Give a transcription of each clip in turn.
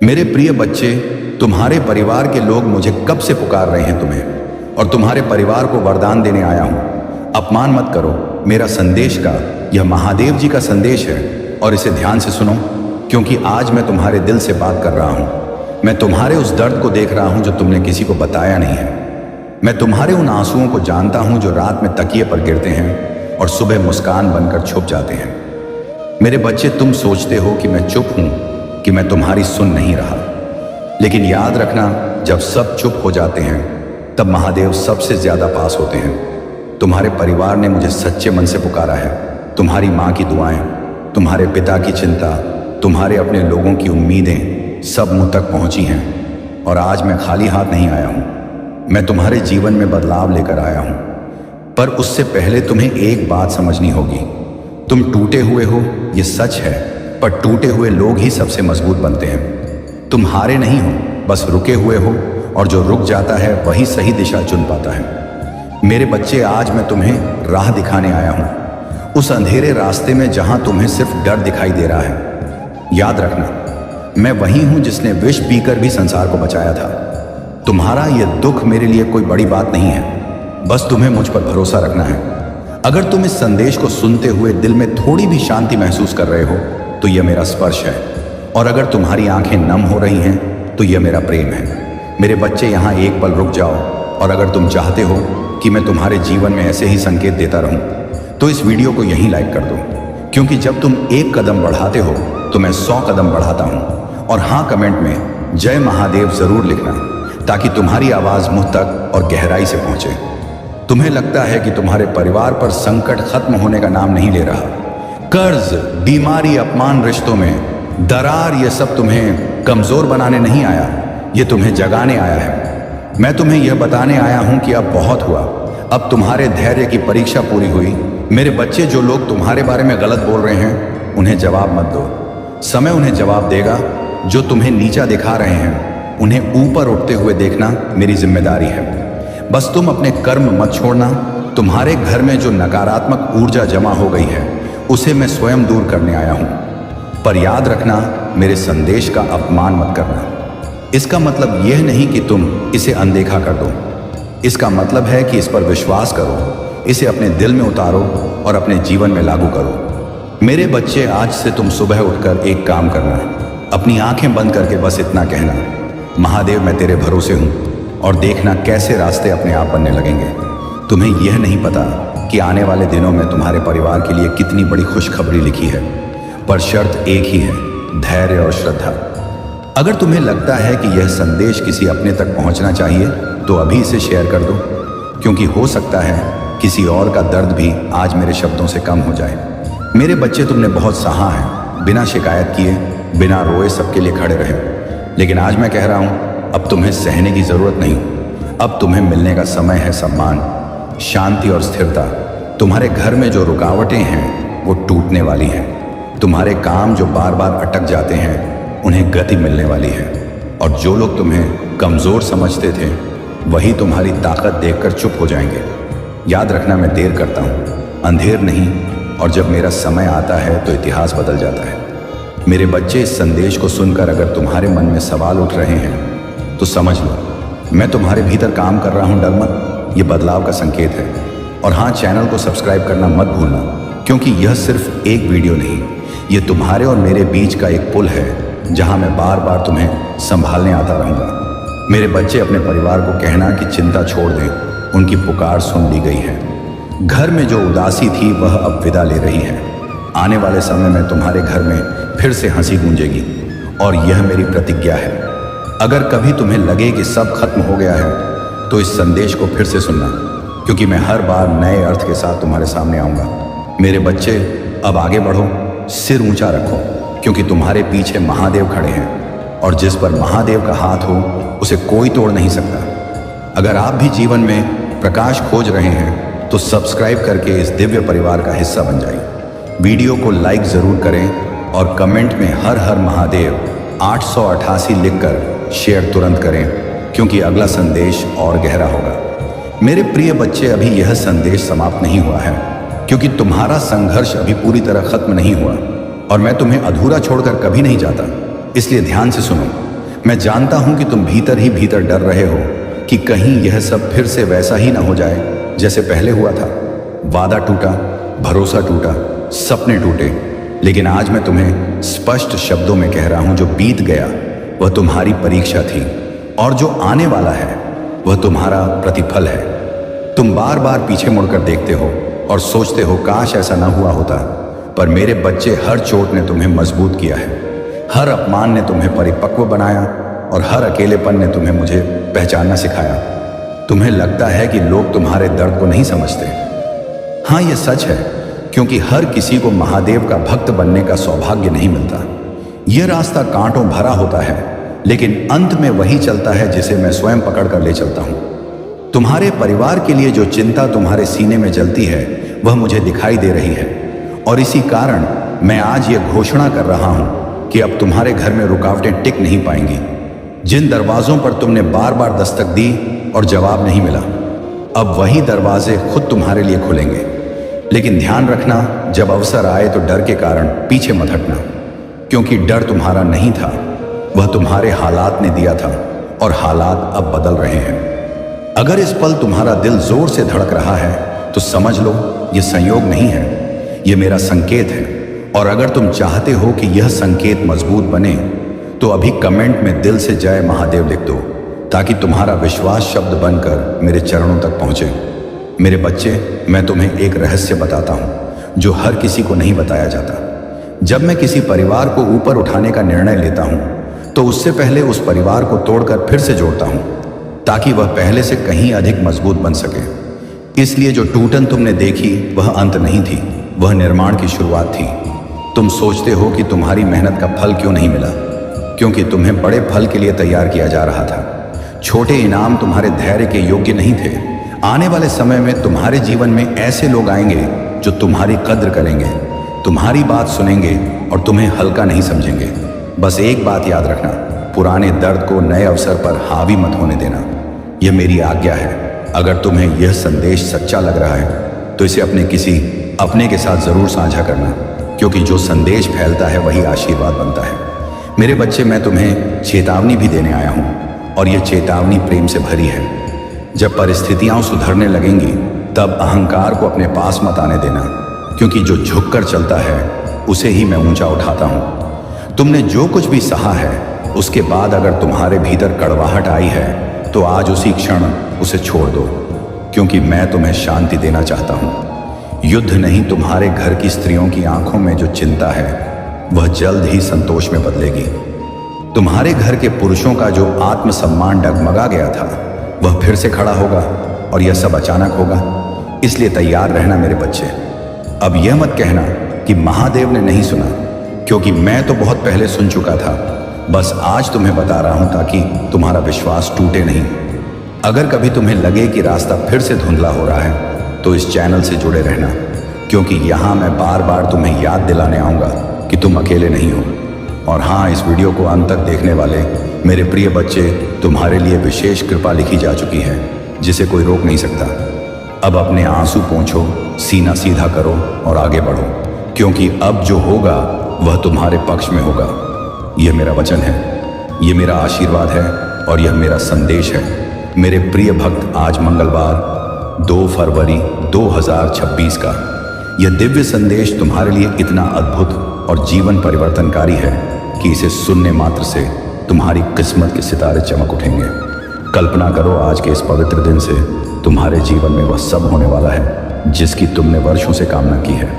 मेरे प्रिय बच्चे, तुम्हारे परिवार के लोग मुझे कब से पुकार रहे हैं तुम्हें, और तुम्हारे परिवार को वरदान देने आया हूं। अपमान मत करो। मेरा संदेश का यह महादेव जी का संदेश है और इसे ध्यान से सुनो, क्योंकि आज मैं तुम्हारे दिल से बात कर रहा हूं। मैं तुम्हारे उस दर्द को देख रहा हूं जो तुमने किसी को बताया नहीं है। मैं तुम्हारे उन आंसुओं को जानता हूं जो रात में तकिए पर गिरते हैं और सुबह मुस्कान बनकर छुप जाते हैं। मेरे बच्चे, तुम सोचते हो कि मैं चुप हूं, कि मैं तुम्हारी सुन नहीं रहा, लेकिन याद रखना, जब सब चुप हो जाते हैं तब महादेव सबसे ज्यादा पास होते हैं। तुम्हारे परिवार ने मुझे सच्चे मन से पुकारा है। तुम्हारी माँ की दुआएं, तुम्हारे पिता की चिंता, तुम्हारे अपने लोगों की उम्मीदें सब मुझ तक पहुंची हैं। और आज मैं खाली हाथ नहीं आया हूं। मैं तुम्हारे जीवन में बदलाव लेकर आया हूं। पर उससे पहले तुम्हें एक बात समझनी होगी। तुम टूटे हुए हो, ये सच है, पर टूटे हुए लोग ही सबसे मजबूत बनते हैं। तुम हारे नहीं हो, बस रुके हुए हो, और जो रुक जाता है वही सही दिशा चुन पाता है। मेरे बच्चे, आज मैं तुम्हें राह दिखाने आया हूं, उस अंधेरे रास्ते में जहां तुम्हें सिर्फ डर दिखाई दे रहा है। याद रखना, मैं वही हूं जिसने विष पीकर भी संसार को बचाया था। तुम्हारा यह दुख मेरे लिए कोई बड़ी बात नहीं है, बस तुम्हें मुझ पर भरोसा रखना है। अगर तुम इस संदेश को सुनते हुए दिल में थोड़ी भी शांति महसूस कर रहे हो तो यह मेरा स्पर्श है, और अगर तुम्हारी आंखें नम हो रही हैं तो यह मेरा प्रेम है। मेरे बच्चे, यहाँ एक पल रुक जाओ, और अगर तुम चाहते हो कि मैं तुम्हारे जीवन में ऐसे ही संकेत देता रहूं तो इस वीडियो को यहीं लाइक कर दो, क्योंकि जब तुम एक कदम बढ़ाते हो तो मैं 100 कदम बढ़ाता हूं। और हाँ, कमेंट में जय महादेव जरूर लिखना, ताकि तुम्हारी आवाज मुझ तक और गहराई से पहुंचे। तुम्हें लगता है कि तुम्हारे परिवार पर संकट खत्म होने का नाम नहीं ले रहा। कर्ज, बीमारी, अपमान, रिश्तों में दरार, ये सब तुम्हें कमजोर बनाने नहीं आया, ये तुम्हें जगाने आया है। मैं तुम्हें यह बताने आया हूं कि अब बहुत हुआ। अब तुम्हारे धैर्य की परीक्षा पूरी हुई। मेरे बच्चे, जो लोग तुम्हारे बारे में गलत बोल रहे हैं उन्हें जवाब मत दो। समय उन्हें जवाब देगा। जो तुम्हें नीचा दिखा रहे हैं उन्हें ऊपर उठते हुए देखना मेरी जिम्मेदारी है। बस तुम अपने कर्म मत छोड़ना। तुम्हारे घर में जो नकारात्मक ऊर्जा जमा हो गई है उसे मैं स्वयं दूर करने आया हूं। पर याद रखना, मेरे संदेश का अपमान मत करना। इसका मतलब यह नहीं कि तुम इसे अनदेखा कर दो। इसका मतलब है कि इस पर विश्वास करो, इसे अपने दिल में उतारो और अपने जीवन में लागू करो। मेरे बच्चे, आज से तुम सुबह उठकर एक काम करना, अपनी आंखें बंद करके बस इतना कहना, महादेव मैं तेरे भरोसे हूं, और देखना कैसे रास्ते अपने आप बनने लगेंगे। तुम्हें यह नहीं पता कि आने वाले दिनों में तुम्हारे परिवार के लिए कितनी बड़ी खुशखबरी लिखी है, पर शर्त एक ही है, धैर्य और श्रद्धा। अगर तुम्हें लगता है कि यह संदेश किसी अपने तक पहुंचना चाहिए तो अभी इसे शेयर कर दो, क्योंकि हो सकता है किसी और का दर्द भी आज मेरे शब्दों से कम हो जाए। मेरे बच्चे, तुमने बहुत सहा है, बिना शिकायत किए, बिना रोए सबके लिए खड़े रहे। लेकिन आज मैं कह रहा हूं, अब तुम्हें सहने की जरूरत नहीं। अब तुम्हें मिलने का समय है सम्मान, शांति और स्थिरता। तुम्हारे घर में जो रुकावटें हैं वो टूटने वाली हैं। तुम्हारे काम जो बार बार अटक जाते हैं उन्हें गति मिलने वाली है। और जो लोग तुम्हें कमजोर समझते थे वही तुम्हारी ताकत देखकर चुप हो जाएंगे। याद रखना, मैं देर करता हूँ, अंधेर नहीं, और जब मेरा समय आता है तो इतिहास बदल जाता है। मेरे बच्चे, इस संदेश को सुनकर अगर तुम्हारे मन में सवाल उठ रहे हैं तो समझ लो, मैं तुम्हारे भीतर काम कर रहा हूँ। डर मत, ये बदलाव का संकेत है। और हाँ, चैनल को सब्सक्राइब करना मत भूलना, क्योंकि यह सिर्फ एक वीडियो नहीं, ये तुम्हारे और मेरे बीच का एक पुल है जहां मैं बार बार तुम्हें संभालने आता रहूंगा। मेरे बच्चे, अपने परिवार को कहना कि चिंता छोड़ दें, उनकी पुकार सुन ली गई है। घर में जो उदासी थी वह अब विदा ले रही है। आने वाले समय में तुम्हारे घर में फिर से हंसी गूंजेगी, और यह मेरी प्रतिज्ञा है। अगर कभी तुम्हें लगे कि सब खत्म हो गया है तो इस संदेश को फिर से सुनना, क्योंकि मैं हर बार नए अर्थ के साथ तुम्हारे सामने आऊंगा। मेरे बच्चे, अब आगे बढ़ो, सिर ऊंचा रखो, क्योंकि तुम्हारे पीछे महादेव खड़े हैं, और जिस पर महादेव का हाथ हो उसे कोई तोड़ नहीं सकता। अगर आप भी जीवन में प्रकाश खोज रहे हैं तो सब्सक्राइब करके इस दिव्य परिवार का हिस्सा बन जाइए। वीडियो को लाइक जरूर करें और कमेंट में हर हर महादेव 888 लिखकर शेयर तुरंत करें, क्योंकि अगला संदेश और गहरा होगा। मेरे प्रिय बच्चे, अभी यह संदेश समाप्त नहीं हुआ है, क्योंकि तुम्हारा संघर्ष अभी पूरी तरह खत्म नहीं हुआ, और मैं तुम्हें अधूरा छोड़कर कभी नहीं जाता। इसलिए ध्यान से सुनो। मैं जानता हूं कि तुम भीतर ही भीतर डर रहे हो कि कहीं यह सब फिर से वैसा ही ना हो जाए जैसे पहले हुआ था। वादा टूटा, भरोसा टूटा, सपने टूटे, लेकिन आज मैं तुम्हें स्पष्ट शब्दों में कह रहा हूं, जो बीत गया वह तुम्हारी परीक्षा थी और जो आने वाला है वह तुम्हारा प्रतिफल है। तुम बार बार पीछे मुड़कर देखते हो और सोचते हो काश ऐसा ना हुआ होता, पर मेरे बच्चे, हर चोट ने तुम्हें मजबूत किया है, हर अपमान ने तुम्हें परिपक्व बनाया और हर अकेलेपन ने तुम्हें मुझे पहचानना सिखाया। तुम्हें लगता है कि लोग तुम्हारे दर्द को नहीं समझते। हाँ, यह सच है, क्योंकि हर किसी को महादेव का भक्त बनने का सौभाग्य नहीं मिलता। यह रास्ता कांटों भरा होता है, लेकिन अंत में वही चलता है जिसे मैं स्वयं पकड़ कर ले चलता हूं। तुम्हारे परिवार के लिए जो चिंता तुम्हारे सीने में जलती है वह मुझे दिखाई दे रही है, और इसी कारण मैं आज यह घोषणा कर रहा हूं कि अब तुम्हारे घर में रुकावटें टिक नहीं पाएंगी। जिन दरवाजों पर तुमने बार बार दस्तक दी और जवाब नहीं मिला, अब वही दरवाजे खुद तुम्हारे लिए खुलेंगे। लेकिन ध्यान रखना, जब अवसर आए तो डर के कारण पीछे मत हटना, क्योंकि डर तुम्हारा नहीं था, वह तुम्हारे हालात ने दिया था, और हालात अब बदल रहे हैं। अगर इस पल तुम्हारा दिल जोर से धड़क रहा है तो समझ लो यह संयोग नहीं है, यह मेरा संकेत है। और अगर तुम चाहते हो कि यह संकेत मजबूत बने तो अभी कमेंट में दिल से जय महादेव लिख दो, ताकि तुम्हारा विश्वास शब्द बनकर मेरे चरणों तक पहुंचे। मेरे बच्चे, मैं तुम्हें एक रहस्य बताता हूं जो हर किसी को नहीं बताया जाता। जब मैं किसी परिवार को ऊपर उठाने का निर्णय लेता हूं तो उससे पहले उस परिवार को तोड़कर फिर से जोड़ता हूं, ताकि वह पहले से कहीं अधिक मजबूत बन सके। इसलिए जो टूटन तुमने देखी वह अंत नहीं थी, वह निर्माण की शुरुआत थी। तुम सोचते हो कि तुम्हारी मेहनत का फल क्यों नहीं मिला, क्योंकि तुम्हें बड़े फल के लिए तैयार किया जा रहा था। छोटे इनाम तुम्हारे धैर्य के योग्य नहीं थे। आने वाले समय में तुम्हारे जीवन में ऐसे लोग आएंगे जो तुम्हारी कद्र करेंगे, तुम्हारी बात सुनेंगे और तुम्हें हल्का नहीं समझेंगे। बस एक बात याद रखना, पुराने दर्द को नए अवसर पर हावी मत होने देना। यह मेरी आज्ञा है। अगर तुम्हें यह संदेश सच्चा लग रहा है तो इसे किसी अपने के साथ जरूर साझा करना, क्योंकि जो संदेश फैलता है वही आशीर्वाद बनता है। मेरे बच्चे, मैं तुम्हें चेतावनी भी देने आया हूं, और यह चेतावनी प्रेम से भरी है। जब परिस्थितियां सुधरने लगेंगी तब अहंकार को अपने पास मत आने देना, क्योंकि जो झुककर चलता है उसे ही मैं ऊंचा उठाता हूं। तुमने जो कुछ भी सहा है उसके बाद अगर तुम्हारे भीतर कड़वाहट आई है तो आज उसी क्षण उसे छोड़ दो, क्योंकि मैं तुम्हें शांति देना चाहता हूं। युद्ध नहीं, तुम्हारे घर की स्त्रियों की आंखों में जो चिंता है वह जल्द ही संतोष में बदलेगी। तुम्हारे घर के पुरुषों का जो आत्मसम्मान डगमगा गया था वह फिर से खड़ा होगा, और यह सब अचानक होगा। इसलिए तैयार रहना मेरे बच्चे। अब यह मत कहना कि महादेव ने नहीं सुना, क्योंकि मैं तो बहुत पहले सुन चुका था। बस आज तुम्हें बता रहा हूं ताकि तुम्हारा विश्वास टूटे नहीं। अगर कभी तुम्हें लगे कि रास्ता फिर से धुंधला हो रहा है तो इस चैनल से जुड़े रहना, क्योंकि यहाँ मैं बार बार तुम्हें याद दिलाने आऊँगा कि तुम अकेले नहीं हो। और हाँ, इस वीडियो को अंत तक देखने वाले मेरे प्रिय बच्चे, तुम्हारे लिए विशेष कृपा लिखी जा चुकी है जिसे कोई रोक नहीं सकता। अब अपने आंसू पोंछो, सीना सीधा करो और आगे बढ़ो, क्योंकि अब जो होगा वह तुम्हारे पक्ष में होगा। यह मेरा वचन है, यह मेरा आशीर्वाद है और यह मेरा संदेश है। मेरे प्रिय भक्त, आज मंगलवार 2 फरवरी 2026 का यह दिव्य संदेश तुम्हारे लिए इतना अद्भुत और जीवन परिवर्तनकारी है कि इसे सुनने मात्र से तुम्हारी किस्मत के सितारे चमक उठेंगे। कल्पना करो, आज के इस पवित्र दिन से तुम्हारे जीवन में वह सब होने वाला है जिसकी तुमने वर्षों से कामना की है।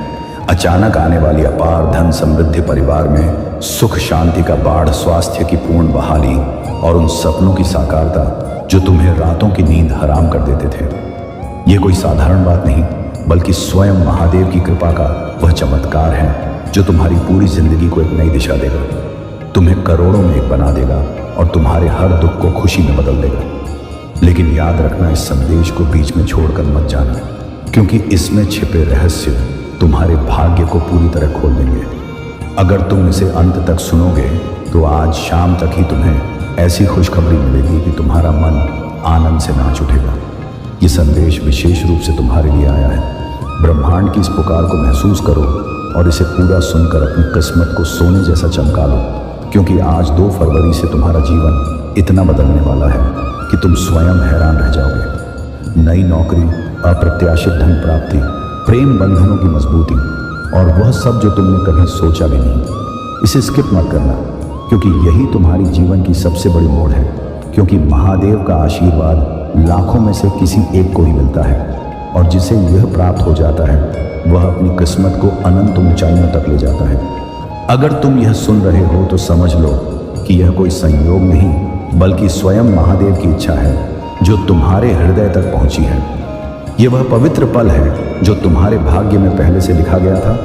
अचानक आने वाली अपार धन समृद्धि, परिवार में सुख शांति का बाढ़, स्वास्थ्य की पूर्ण बहाली और उन सपनों की साकारता जो तुम्हें रातों की नींद हराम कर देते थे। यह कोई साधारण बात नहीं, बल्कि स्वयं महादेव की कृपा का वह चमत्कार है जो तुम्हारी पूरी जिंदगी को एक नई दिशा देगा, तुम्हें करोड़ों में एक बना देगा और तुम्हारे हर दुख को खुशी में बदल देगा। लेकिन याद रखना, इस संदेश को बीच में छोड़कर मत जाना, क्योंकि इसमें छिपे रहस्य तुम्हारे भाग्य को पूरी तरह खोल देंगे। अगर तुम इसे अंत तक सुनोगे तो आज शाम तक ही तुम्हें ऐसी खुशखबरी मिलेगी कि तुम्हारा मन आनंद से नाच उठेगा। ये संदेश विशेष रूप से तुम्हारे लिए आया है। ब्रह्मांड की इस पुकार को महसूस करो और इसे पूरा सुनकर अपनी किस्मत को सोने जैसा चमका लो, क्योंकि आज 2 फरवरी से तुम्हारा जीवन इतना बदलने वाला है कि तुम स्वयं हैरान रह जाओगे। नई नौकरी, अप्रत्याशित धन प्राप्ति, प्रेम बंधनों की मजबूती और वह सब जो तुमने कभी सोचा भी नहीं। इसे स्किप मत करना, क्योंकि यही तुम्हारी जीवन की सबसे बड़ी मोड़ है। क्योंकि महादेव का आशीर्वाद लाखों में से किसी एक को ही मिलता है, और जिसे यह प्राप्त हो जाता है वह अपनी किस्मत को अनंत ऊंचाइयों तक ले जाता है। अगर तुम यह सुन रहे हो तो समझ लो कि यह कोई संयोग नहीं, बल्कि स्वयं महादेव की इच्छा है जो तुम्हारे हृदय तक पहुंची है। यह वह पवित्र पल है जो तुम्हारे भाग्य में पहले से लिखा गया था,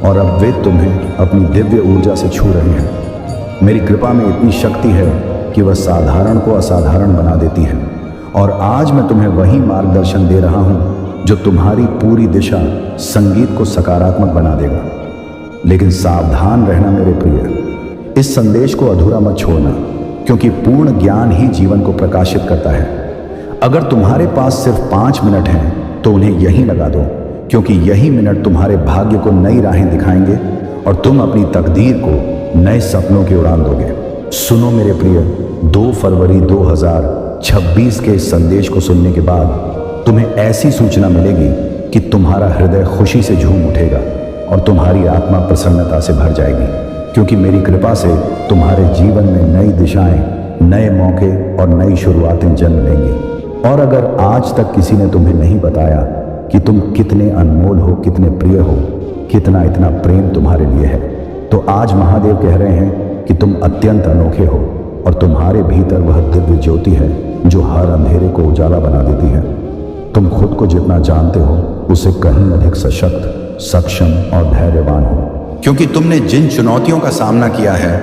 और अब वे तुम्हें अपनी दिव्य ऊर्जा से छू रहे हैं। मेरी कृपा में इतनी शक्ति है कि वह साधारण को असाधारण बना देती है, और आज मैं तुम्हें वही मार्गदर्शन दे रहा हूं जो तुम्हारी पूरी दिशा संगीत को सकारात्मक बना देगा। लेकिन सावधान रहना मेरे प्रिय, इस संदेश को अधूरा मत छोड़ना, क्योंकि पूर्ण ज्ञान ही जीवन को प्रकाशित करता है। अगर तुम्हारे पास सिर्फ 5 मिनट हैं तो उन्हें यहीं लगा दो, क्योंकि यही मिनट तुम्हारे भाग्य को नई राहें दिखाएंगे और तुम अपनी तकदीर को नए सपनों की उड़ान दोगे। सुनो मेरे प्रिय, 2 फरवरी 2026 के इस संदेश को सुनने के बाद तुम्हें ऐसी सूचना मिलेगी कि तुम्हारा हृदय खुशी से झूम उठेगा और तुम्हारी आत्मा प्रसन्नता से भर जाएगी, क्योंकि मेरी कृपा से तुम्हारे जीवन में नई दिशाएं, नए मौके और नई शुरुआतें जन्म लेंगी। और अगर आज तक किसी ने तुम्हें नहीं बताया कि तुम कितने अनमोल हो, कितने प्रिय हो, कितना इतना प्रेम तुम्हारे लिए है, तो आज महादेव कह रहे हैं कि तुम अत्यंत अनोखे हो, और तुम्हारे भीतर वह दिव्य ज्योति है जो हर अंधेरे को उजाला बना देती है। तुम खुद को जितना जानते हो उससे कहीं अधिक सशक्त, सक्षम और धैर्यवान हो, क्योंकि तुमने जिन चुनौतियों का सामना किया है,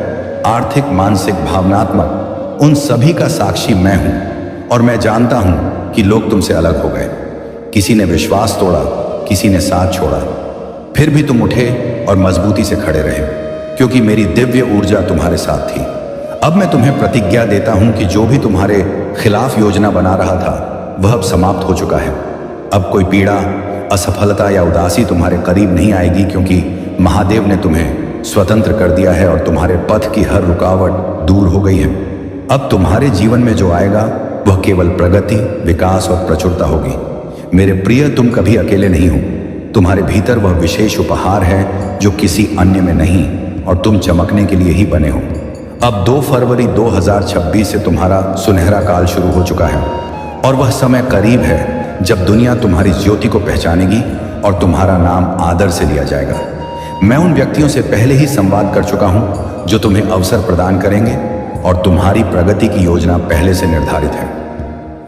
आर्थिक, मानसिक, भावनात्मक, उन सभी का साक्षी मैं हूं। और मैं जानता हूं कि लोग तुमसे अलग हो गए। किसी ने विश्वास तोड़ा, किसी ने साथ छोड़ा, फिर भी तुम उठे और मजबूती से खड़े रहे, क्योंकि मेरी दिव्य ऊर्जा तुम्हारे साथ थी। अब मैं तुम्हें प्रतिज्ञा देता हूं कि जो भी तुम्हारे खिलाफ योजना बना रहा था वह अब समाप्त हो चुका है। अब कोई पीड़ा, असफलता या उदासी तुम्हारे करीब नहीं आएगी, क्योंकि महादेव ने तुम्हें स्वतंत्र कर दिया है और तुम्हारे पथ की हर रुकावट दूर हो गई है। अब तुम्हारे जीवन में जो आएगा वह केवल प्रगति, विकास और प्रचुरता होगी। मेरे प्रिय, तुम कभी अकेले नहीं हो। तुम्हारे भीतर वह विशेष उपहार है जो किसी अन्य में नहीं, और तुम चमकने के लिए ही बने हो। अब 2 फरवरी 2026 से तुम्हारा सुनहरा काल शुरू हो चुका है, और वह समय करीब है जब दुनिया तुम्हारी ज्योति को पहचानेगी और तुम्हारा नाम आदर से लिया जाएगा। मैं उन व्यक्तियों से पहले ही संवाद कर चुका हूं जो तुम्हें अवसर प्रदान करेंगे, और तुम्हारी प्रगति की योजना पहले से निर्धारित है।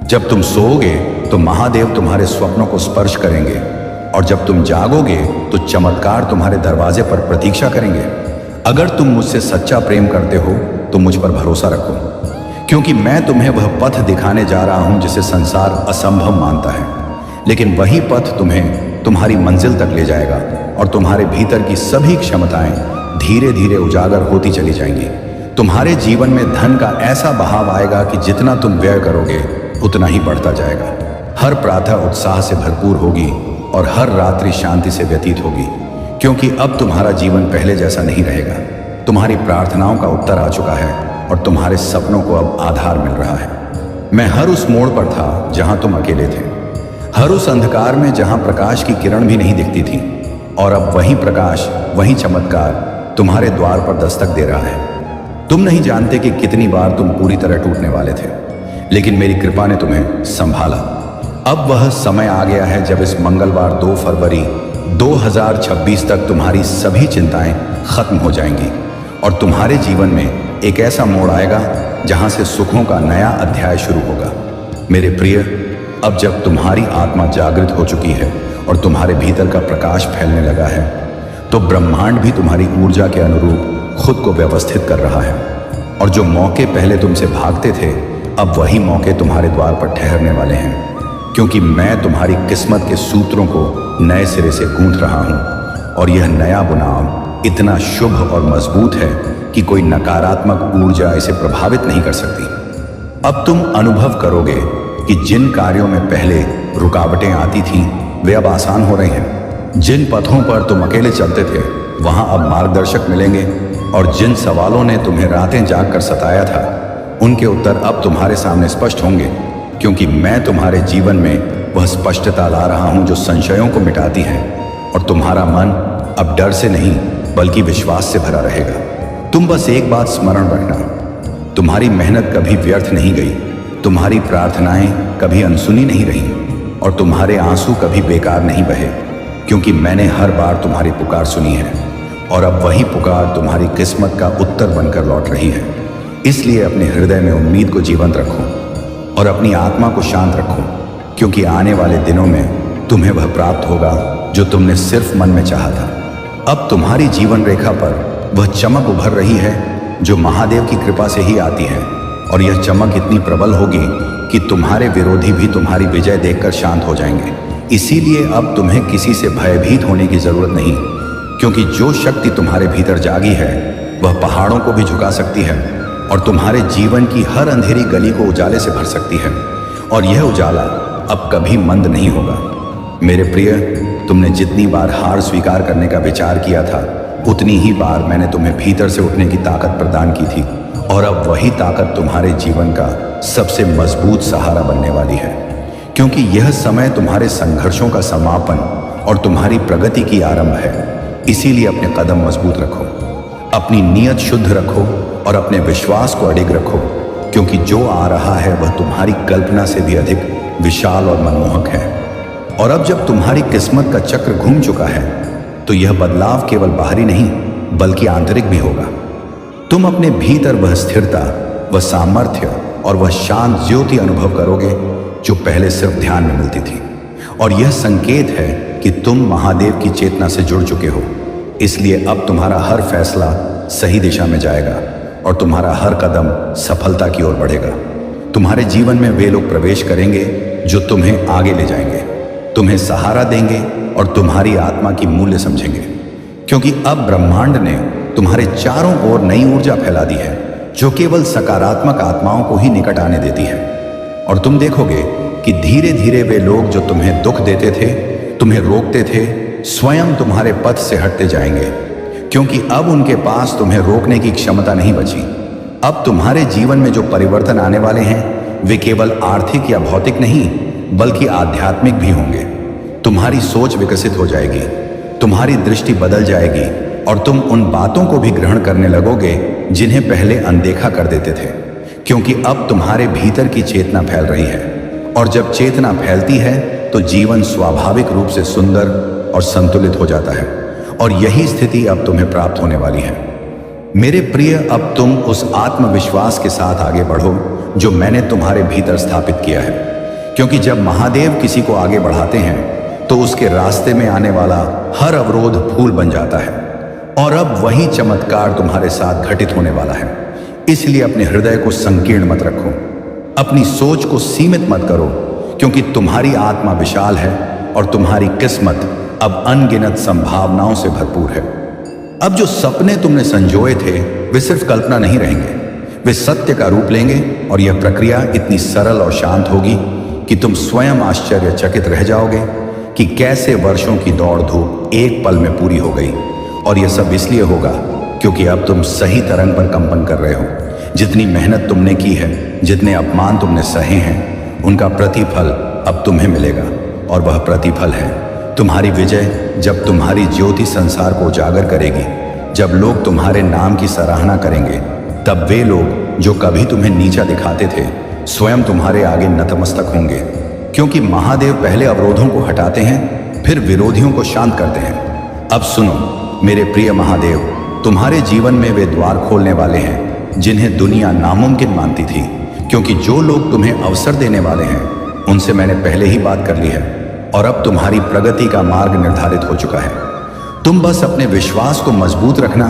जब तुम सोओगे तो महादेव तुम्हारे स्वप्नों को स्पर्श करेंगे, और जब तुम जागोगे तो चमत्कार तुम्हारे दरवाजे पर प्रतीक्षा करेंगे। अगर तुम मुझसे सच्चा प्रेम करते हो तो मुझ पर भरोसा रखो, क्योंकि मैं तुम्हें वह पथ दिखाने जा रहा हूं जिसे संसार असंभव मानता है, लेकिन वही पथ तुम्हें तुम्हारी मंजिल तक ले जाएगा, और तुम्हारे भीतर की सभी क्षमताएं धीरे धीरे उजागर होती चली जाएंगी। तुम्हारे जीवन में धन का ऐसा बहाव आएगा कि जितना तुम व्यय करोगे उतना ही बढ़ता जाएगा। हर प्रातः उत्साह से भरपूर होगी और हर रात्रि शांति से व्यतीत होगी, क्योंकि अब तुम्हारा जीवन पहले जैसा नहीं रहेगा। तुम्हारी प्रार्थनाओं का उत्तर आ चुका है और तुम्हारे सपनों को अब आधार मिल रहा है। मैं हर उस मोड़ पर था जहां तुम अकेले थे, हर उस अंधकार में जहां प्रकाश की किरण भी नहीं दिखती थी, और अब वही प्रकाश, वही चमत्कार तुम्हारे द्वार पर दस्तक दे रहा है। तुम नहीं जानते कि कितनी बार तुम पूरी तरह टूटने वाले थे, लेकिन मेरी कृपा ने तुम्हें संभाला। अब वह समय आ गया है जब इस मंगलवार 2 फरवरी 2026 तक तुम्हारी सभी चिंताएं खत्म हो जाएंगी, और तुम्हारे जीवन में एक ऐसा मोड़ आएगा जहां से सुखों का नया अध्याय शुरू होगा। मेरे प्रिय, अब जब तुम्हारी आत्मा जागृत हो चुकी है और तुम्हारे भीतर का प्रकाश फैलने लगा है, तो ब्रह्मांड भी तुम्हारी ऊर्जा के अनुरूप खुद को व्यवस्थित कर रहा है, और जो मौके पहले तुमसे भागते थे अब वही मौके तुम्हारे द्वार पर ठहरने वाले हैं, क्योंकि मैं तुम्हारी किस्मत के सूत्रों को नए सिरे से गूंथ रहा हूं, और यह नया बुनाव इतना शुभ और मजबूत है कि कोई नकारात्मक ऊर्जा इसे प्रभावित नहीं कर सकती। अब तुम अनुभव करोगे कि जिन कार्यों में पहले रुकावटें आती थीं वे अब आसान हो रहे हैं। जिन पथों पर तुम अकेले चलते थे वहां अब मार्गदर्शक मिलेंगे, और जिन सवालों ने तुम्हें रातें जाग कर सताया था, उनके उत्तर अब तुम्हारे सामने स्पष्ट होंगे, क्योंकि मैं तुम्हारे जीवन में वह स्पष्टता ला रहा हूं जो संशयों को मिटाती है, और तुम्हारा मन अब डर से नहीं बल्कि विश्वास से भरा रहेगा। तुम बस एक बात स्मरण रखना, तुम्हारी मेहनत कभी व्यर्थ नहीं गई, तुम्हारी प्रार्थनाएं कभी अनसुनी नहीं रहीं, और तुम्हारे आंसू कभी बेकार नहीं बहे, क्योंकि मैंने हर बार तुम्हारी पुकार सुनी है, और अब वही पुकार तुम्हारी किस्मत का उत्तर बनकर लौट रही है। इसलिए अपने हृदय में उम्मीद को जीवंत रखो और अपनी आत्मा को शांत रखो, क्योंकि आने वाले दिनों में तुम्हें वह प्राप्त होगा जो तुमने सिर्फ मन में चाहा था। अब तुम्हारी जीवन रेखा पर वह चमक उभर रही है जो महादेव की कृपा से ही आती है, और यह चमक इतनी प्रबल होगी कि तुम्हारे विरोधी भी तुम्हारी विजय देखकर शांत हो जाएंगे। इसीलिए अब तुम्हें किसी से भयभीत होने की जरूरत नहीं, क्योंकि जो शक्ति तुम्हारे भीतर जागी है वह पहाड़ों को भी झुका सकती है और तुम्हारे जीवन की हर अंधेरी गली को उजाले से भर सकती है, और यह उजाला अब कभी मंद नहीं होगा। मेरे प्रिय, तुमने जितनी बार हार स्वीकार करने का विचार किया था, उतनी ही बार मैंने तुम्हें भीतर से उठने की ताकत प्रदान की थी, और अब वही ताकत तुम्हारे जीवन का सबसे मजबूत सहारा बनने वाली है, क्योंकि यह समय तुम्हारे संघर्षों का समापन और तुम्हारी प्रगति की आरंभ है। इसीलिए अपने कदम मजबूत रखो, अपनी नीयत शुद्ध रखो और अपने विश्वास को अडिग रखो, क्योंकि जो आ रहा है वह तुम्हारी कल्पना से भी अधिक विशाल और मनमोहक है। और अब जब तुम्हारी किस्मत का चक्र घूम चुका है, तो यह बदलाव केवल बाहरी नहीं बल्कि आंतरिक भी होगा। तुम अपने भीतर वह स्थिरता, वह सामर्थ्य और वह शांत ज्योति अनुभव करोगे जो पहले सिर्फ ध्यान में मिलती थी, और यह संकेत है कि तुम महादेव की चेतना से जुड़ चुके हो। इसलिए अब तुम्हारा हर फैसला सही दिशा में जाएगा और तुम्हारा हर कदम सफलता की ओर बढ़ेगा। तुम्हारे जीवन में वे लोग प्रवेश करेंगे जो तुम्हें आगे ले जाएंगे, तुम्हें सहारा देंगे और तुम्हारी आत्मा की मूल्य समझेंगे, क्योंकि अब ब्रह्मांड ने तुम्हारे चारों ओर नई ऊर्जा फैला दी है जो केवल सकारात्मक आत्माओं को ही निकट आने देती है। और तुम देखोगे कि धीरे धीरे वे लोग जो तुम्हें दुख देते थे, तुम्हें रोकते थे, स्वयं तुम्हारे पथ से हटते जाएंगे, क्योंकि अब उनके पास तुम्हें रोकने की क्षमता नहीं बची। अब तुम्हारे जीवन में जो परिवर्तन आने वाले हैं वे केवल आर्थिक या भौतिक नहीं बल्कि आध्यात्मिक भी होंगे। तुम्हारी सोच विकसित हो जाएगी, तुम्हारी दृष्टि बदल जाएगी और तुम उन बातों को भी ग्रहण करने लगोगे जिन्हें पहले अनदेखा कर देते थे, क्योंकि अब तुम्हारे भीतर की चेतना फैल रही है, और जब चेतना फैलती है तो जीवन स्वाभाविक रूप से सुंदर और संतुलित हो जाता है, और यही स्थिति अब तुम्हें प्राप्त होने वाली है। मेरे प्रिय, अब तुम उस आत्मविश्वास के साथ आगे बढ़ो जो मैंने तुम्हारे भीतर स्थापित किया है, क्योंकि जब महादेव किसी को आगे बढ़ाते हैं तो उसके रास्ते में आने वाला हर अवरोध फूल बन जाता है, और अब वही चमत्कार तुम्हारे साथ घटित होने वाला है। इसलिए अपने हृदय को संकीर्ण मत रखो, अपनी सोच को सीमित मत करो, क्योंकि तुम्हारी आत्मा विशाल है और तुम्हारी किस्मत अब अनगिनत संभावनाओं से भरपूर है। अब जो सपने तुमने संजोए थे वे सिर्फ कल्पना नहीं रहेंगे, वे सत्य का रूप लेंगे, और यह प्रक्रिया इतनी सरल और शांत होगी कि तुम स्वयं आश्चर्यचकित रह जाओगे कि कैसे वर्षों की दौड़ धूप एक पल में पूरी हो गई। और यह सब इसलिए होगा क्योंकि अब तुम सही तरंग पर कंपन कर रहे हो। जितनी मेहनत तुमने की है, जितने अपमान तुमने सहे हैं, उनका प्रतिफल अब तुम्हें मिलेगा, और वह प्रतिफल है तुम्हारी विजय। जब तुम्हारी ज्योति संसार को उजागर करेगी, जब लोग तुम्हारे नाम की सराहना करेंगे, तब वे लोग जो कभी तुम्हें नीचा दिखाते थे स्वयं तुम्हारे आगे नतमस्तक होंगे, क्योंकि महादेव पहले अवरोधों को हटाते हैं, फिर विरोधियों को शांत करते हैं। अब सुनो मेरे प्रिय महादेव, तुम्हारे जीवन में वे द्वार खोलने वाले हैं जिन्हें दुनिया नामुमकिन मानती थी, क्योंकि जो लोग तुम्हें अवसर देने वाले हैं उनसे मैंने पहले ही बात कर ली है, और अब तुम्हारी प्रगति का मार्ग निर्धारित हो चुका है। तुम बस अपने विश्वास को मजबूत रखना,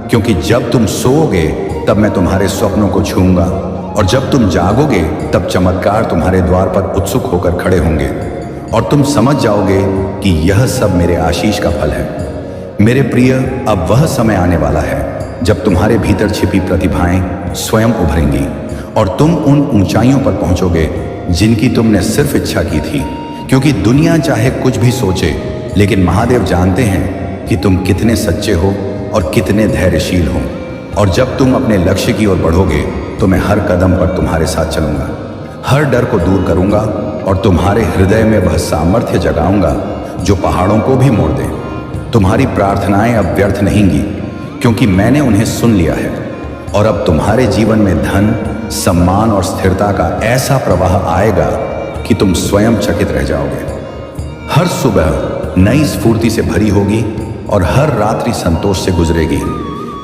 क्योंकि जब तुम सोओगे तब मैं तुम्हारे स्वप्नों को छूऊंगा, और जब तुम जागोगे तब चमत्कार तुम्हारे द्वार पर उत्सुक होकर खड़े होंगे, और तुम समझ जाओगे कि यह सब मेरे आशीष का फल है। मेरे प्रिय, अब वह समय आने वाला है जब तुम्हारे भीतर छिपी प्रतिभाएं स्वयं उभरेंगी, और तुम उन ऊंचाइयों पर पहुंचोगे जिनकी तुमने सिर्फ इच्छा की थी, क्योंकि दुनिया चाहे कुछ भी सोचे, लेकिन महादेव जानते हैं कि तुम कितने सच्चे हो और कितने धैर्यशील हो। और जब तुम अपने लक्ष्य की ओर बढ़ोगे तो मैं हर कदम पर तुम्हारे साथ चलूंगा, हर डर को दूर करूंगा और तुम्हारे हृदय में वह सामर्थ्य जगाऊंगा जो पहाड़ों को भी मोड़ दे। तुम्हारी प्रार्थनाएं अब व्यर्थ नहींगी, क्योंकि मैंने उन्हें सुन लिया है। और अब तुम्हारे जीवन में धन, सम्मान और स्थिरता का ऐसा प्रवाह आएगा कि तुम स्वयं चकित रह जाओगे। हर सुबह नई स्फूर्ति से भरी होगी और हर रात्रि संतोष से गुजरेगी,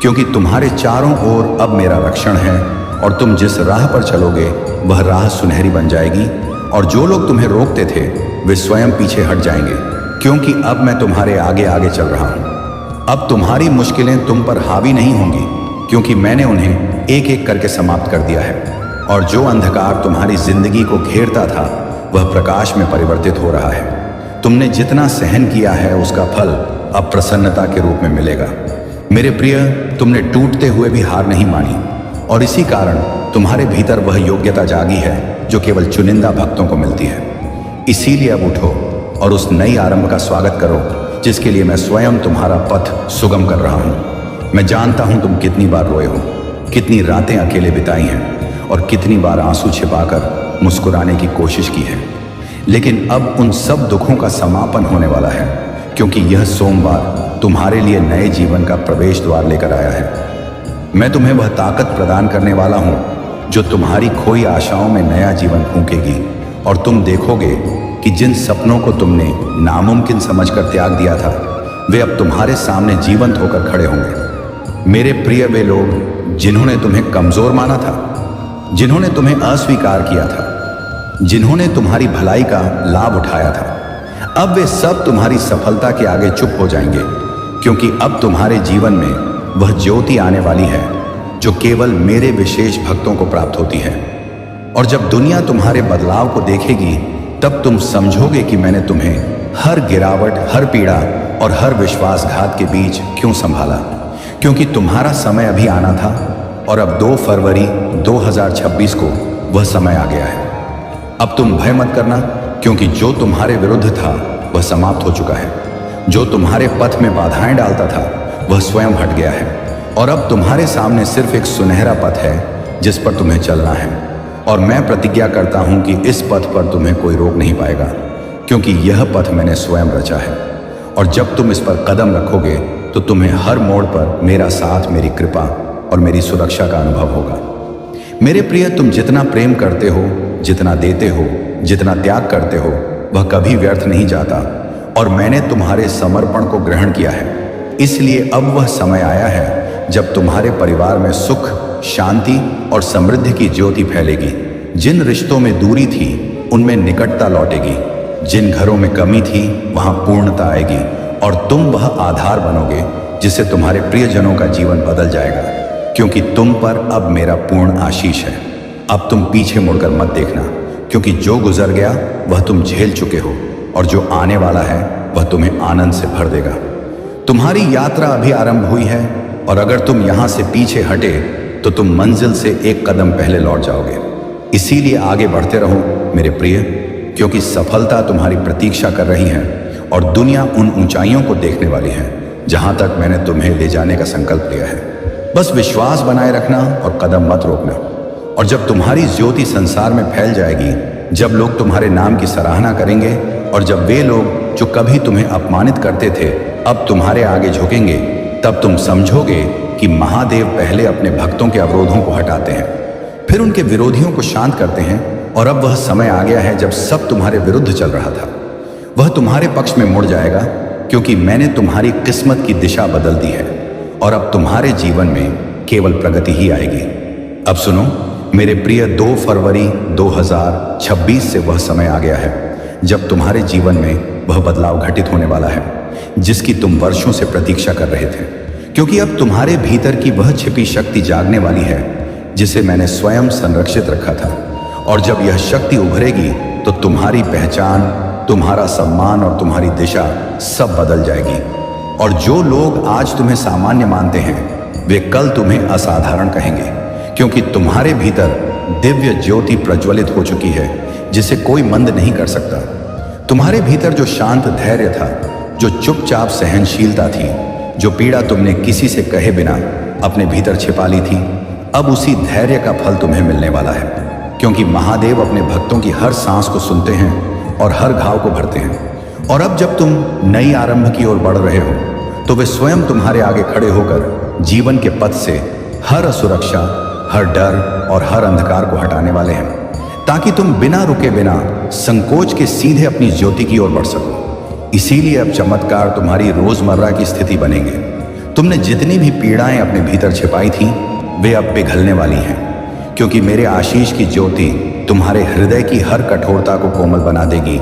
क्योंकि तुम्हारे चारों ओर अब मेरा रक्षण है और तुम जिस राह पर चलोगे वह राह सुनहरी बन जाएगी और जो लोग तुम्हें रोकते थे वे स्वयं पीछे हट जाएंगे, क्योंकि अब मैं तुम्हारे आगे आगे चल रहा हूं। अब तुम्हारी मुश्किलें तुम पर हावी नहीं होंगी, क्योंकि मैंने उन्हें एक एक करके समाप्त कर दिया है और जो अंधकार तुम्हारी जिंदगी को घेरता था वह प्रकाश में परिवर्तित हो रहा है। तुमने जितना सहन किया है उसका फल अब प्रसन्नता के रूप में मिलेगा। मेरे प्रिय, तुमने टूटते हुए भी हार नहीं मानी और इसी कारण तुम्हारे भीतर वह योग्यता जागी है जो केवल चुनिंदा भक्तों को मिलती है। इसीलिए अब उठो और उस नई आरंभ का स्वागत करो जिसके लिए मैं स्वयं तुम्हारा पथ सुगम कर रहा हूँ। मैं जानता हूँ तुम कितनी बार रोए हो, कितनी रातें अकेले बिताई हैं और कितनी बार आंसू छिपाकर मुस्कुराने की कोशिश की है, लेकिन अब उन सब दुखों का समापन होने वाला है, क्योंकि यह सोमवार तुम्हारे लिए नए जीवन का प्रवेश द्वार लेकर आया है। मैं तुम्हें वह ताकत प्रदान करने वाला हूँ जो तुम्हारी खोई आशाओं में नया जीवन फूंकेगी और तुम देखोगे कि जिन सपनों को तुमने नामुमकिन समझकर त्याग दिया था वे अब तुम्हारे सामने जीवंत होकर खड़े होंगे। मेरे प्रिय, वे लोग जिन्होंने तुम्हें कमजोर माना था, जिन्होंने तुम्हें अस्वीकार किया था, जिन्होंने तुम्हारी भलाई का लाभ उठाया था, अब वे सब तुम्हारी सफलता के आगे चुप हो जाएंगे, क्योंकि अब तुम्हारे जीवन में वह ज्योति आने वाली है जो केवल मेरे विशेष भक्तों को प्राप्त होती है। और जब दुनिया तुम्हारे बदलाव को देखेगी तब तुम समझोगे कि मैंने तुम्हें हर गिरावट, हर पीड़ा और हर विश्वासघात के बीच क्यों संभाला, क्योंकि तुम्हारा समय अभी आना था और अब 2 फरवरी 2026 को वह समय आ गया है। अब तुम भय मत करना, क्योंकि जो तुम्हारे विरुद्ध था वह समाप्त हो चुका है। जो तुम्हारे पथ में बाधाएं डालता था वह स्वयं हट गया है और अब तुम्हारे सामने सिर्फ एक सुनहरा पथ है जिस पर तुम्हें चलना है। और मैं प्रतिज्ञा करता हूं कि इस पथ पर तुम्हें कोई रोक नहीं पाएगा, क्योंकि यह पथ मैंने स्वयं रचा है। और जब तुम इस पर कदम रखोगे तो तुम्हें हर मोड़ पर मेरा साथ, मेरी कृपा और मेरी सुरक्षा का अनुभव होगा। मेरे प्रिय, तुम जितना प्रेम करते हो, जितना देते हो, जितना त्याग करते हो, वह कभी व्यर्थ नहीं जाता और मैंने तुम्हारे समर्पण को ग्रहण किया है। इसलिए अब वह समय आया है जब तुम्हारे परिवार में सुख, शांति और समृद्धि की ज्योति फैलेगी। जिन रिश्तों में दूरी थी उनमें निकटता लौटेगी, जिन घरों में कमी थी वहां पूर्णता आएगी और तुम वह आधार बनोगे जिससे तुम्हारे प्रियजनों का जीवन बदल जाएगा, क्योंकि तुम पर अब मेरा पूर्ण आशीष है। अब तुम पीछे मुड़कर मत देखना, क्योंकि जो गुजर गया वह तुम झेल चुके हो और जो आने वाला है वह तुम्हें आनंद से भर देगा। तुम्हारी यात्रा अभी आरंभ हुई है और अगर तुम यहां से पीछे हटे तो तुम मंजिल से एक कदम पहले लौट जाओगे। इसीलिए आगे बढ़ते रहो मेरे प्रिय, क्योंकि सफलता तुम्हारी प्रतीक्षा कर रही है और दुनिया उन ऊंचाइयों को देखने वाली है जहां तक मैंने तुम्हें ले जाने का संकल्प लिया है। बस विश्वास बनाए रखना और कदम मत रोकना। और जब तुम्हारी ज्योति संसार में फैल जाएगी, जब लोग तुम्हारे नाम की सराहना करेंगे और जब वे लोग जो कभी तुम्हें अपमानित करते थे अब तुम्हारे आगे झुकेंगे, तब तुम समझोगे कि महादेव पहले अपने भक्तों के अवरोधों को हटाते हैं, फिर उनके विरोधियों को शांत करते हैं। और अब वह समय आ गया है जब सब तुम्हारे विरुद्ध चल रहा था वह तुम्हारे पक्ष में मुड़ जाएगा, क्योंकि मैंने तुम्हारी किस्मत की दिशा बदल दी है और अब तुम्हारे जीवन में केवल प्रगति ही आएगी। अब सुनो मेरे प्रिय, 2 फरवरी 2026 से वह समय आ गया है जब तुम्हारे जीवन में वह बदलाव घटित होने वाला है जिसकी तुम वर्षों से प्रतीक्षा कर रहे थे, क्योंकि अब तुम्हारे भीतर की वह छिपी शक्ति जागने वाली है जिसे मैंने स्वयं संरक्षित रखा था। और जब यह शक्ति उभरेगी तो तुम्हारी पहचान, तुम्हारा सम्मान और तुम्हारी दिशा सब बदल जाएगी। और जो लोग आज तुम्हें सामान्य मानते हैं वे कल तुम्हें असाधारण कहेंगे, क्योंकि तुम्हारे भीतर दिव्य ज्योति प्रज्वलित हो चुकी है जिसे कोई मंद नहीं कर सकता। तुम्हारे भीतर जो शांत धैर्य था, जो चुपचाप सहनशीलता थी, जो पीड़ा तुमने किसी से कहे बिना अपने भीतर छिपा ली थी, अब उसी धैर्य का फल तुम्हें मिलने वाला है। क्योंकि महादेव अपने भक्तों की हर सांस को सुनते हैं और हर घाव को भरते हैं। और अब जब तुम नई आरंभ की ओर बढ़ रहे हो तो वे स्वयं तुम्हारे आगे खड़े होकर जीवन के पथ से हर असुरक्षा, हर डर और हर अंधकार को हटाने वाले हैं, ताकि तुम बिना रुके, बिना संकोच के सीधे अपनी ज्योति की ओर बढ़ सको। इसीलिए अब चमत्कार तुम्हारी रोजमर्रा की स्थिति बनेंगे। तुमने जितनी भी पीड़ाएं अपने भीतर छिपाई थी वे अब पिघलने वाली हैं, क्योंकि मेरे आशीष की ज्योति तुम्हारे हृदय की हर कठोरता को कोमल बना देगी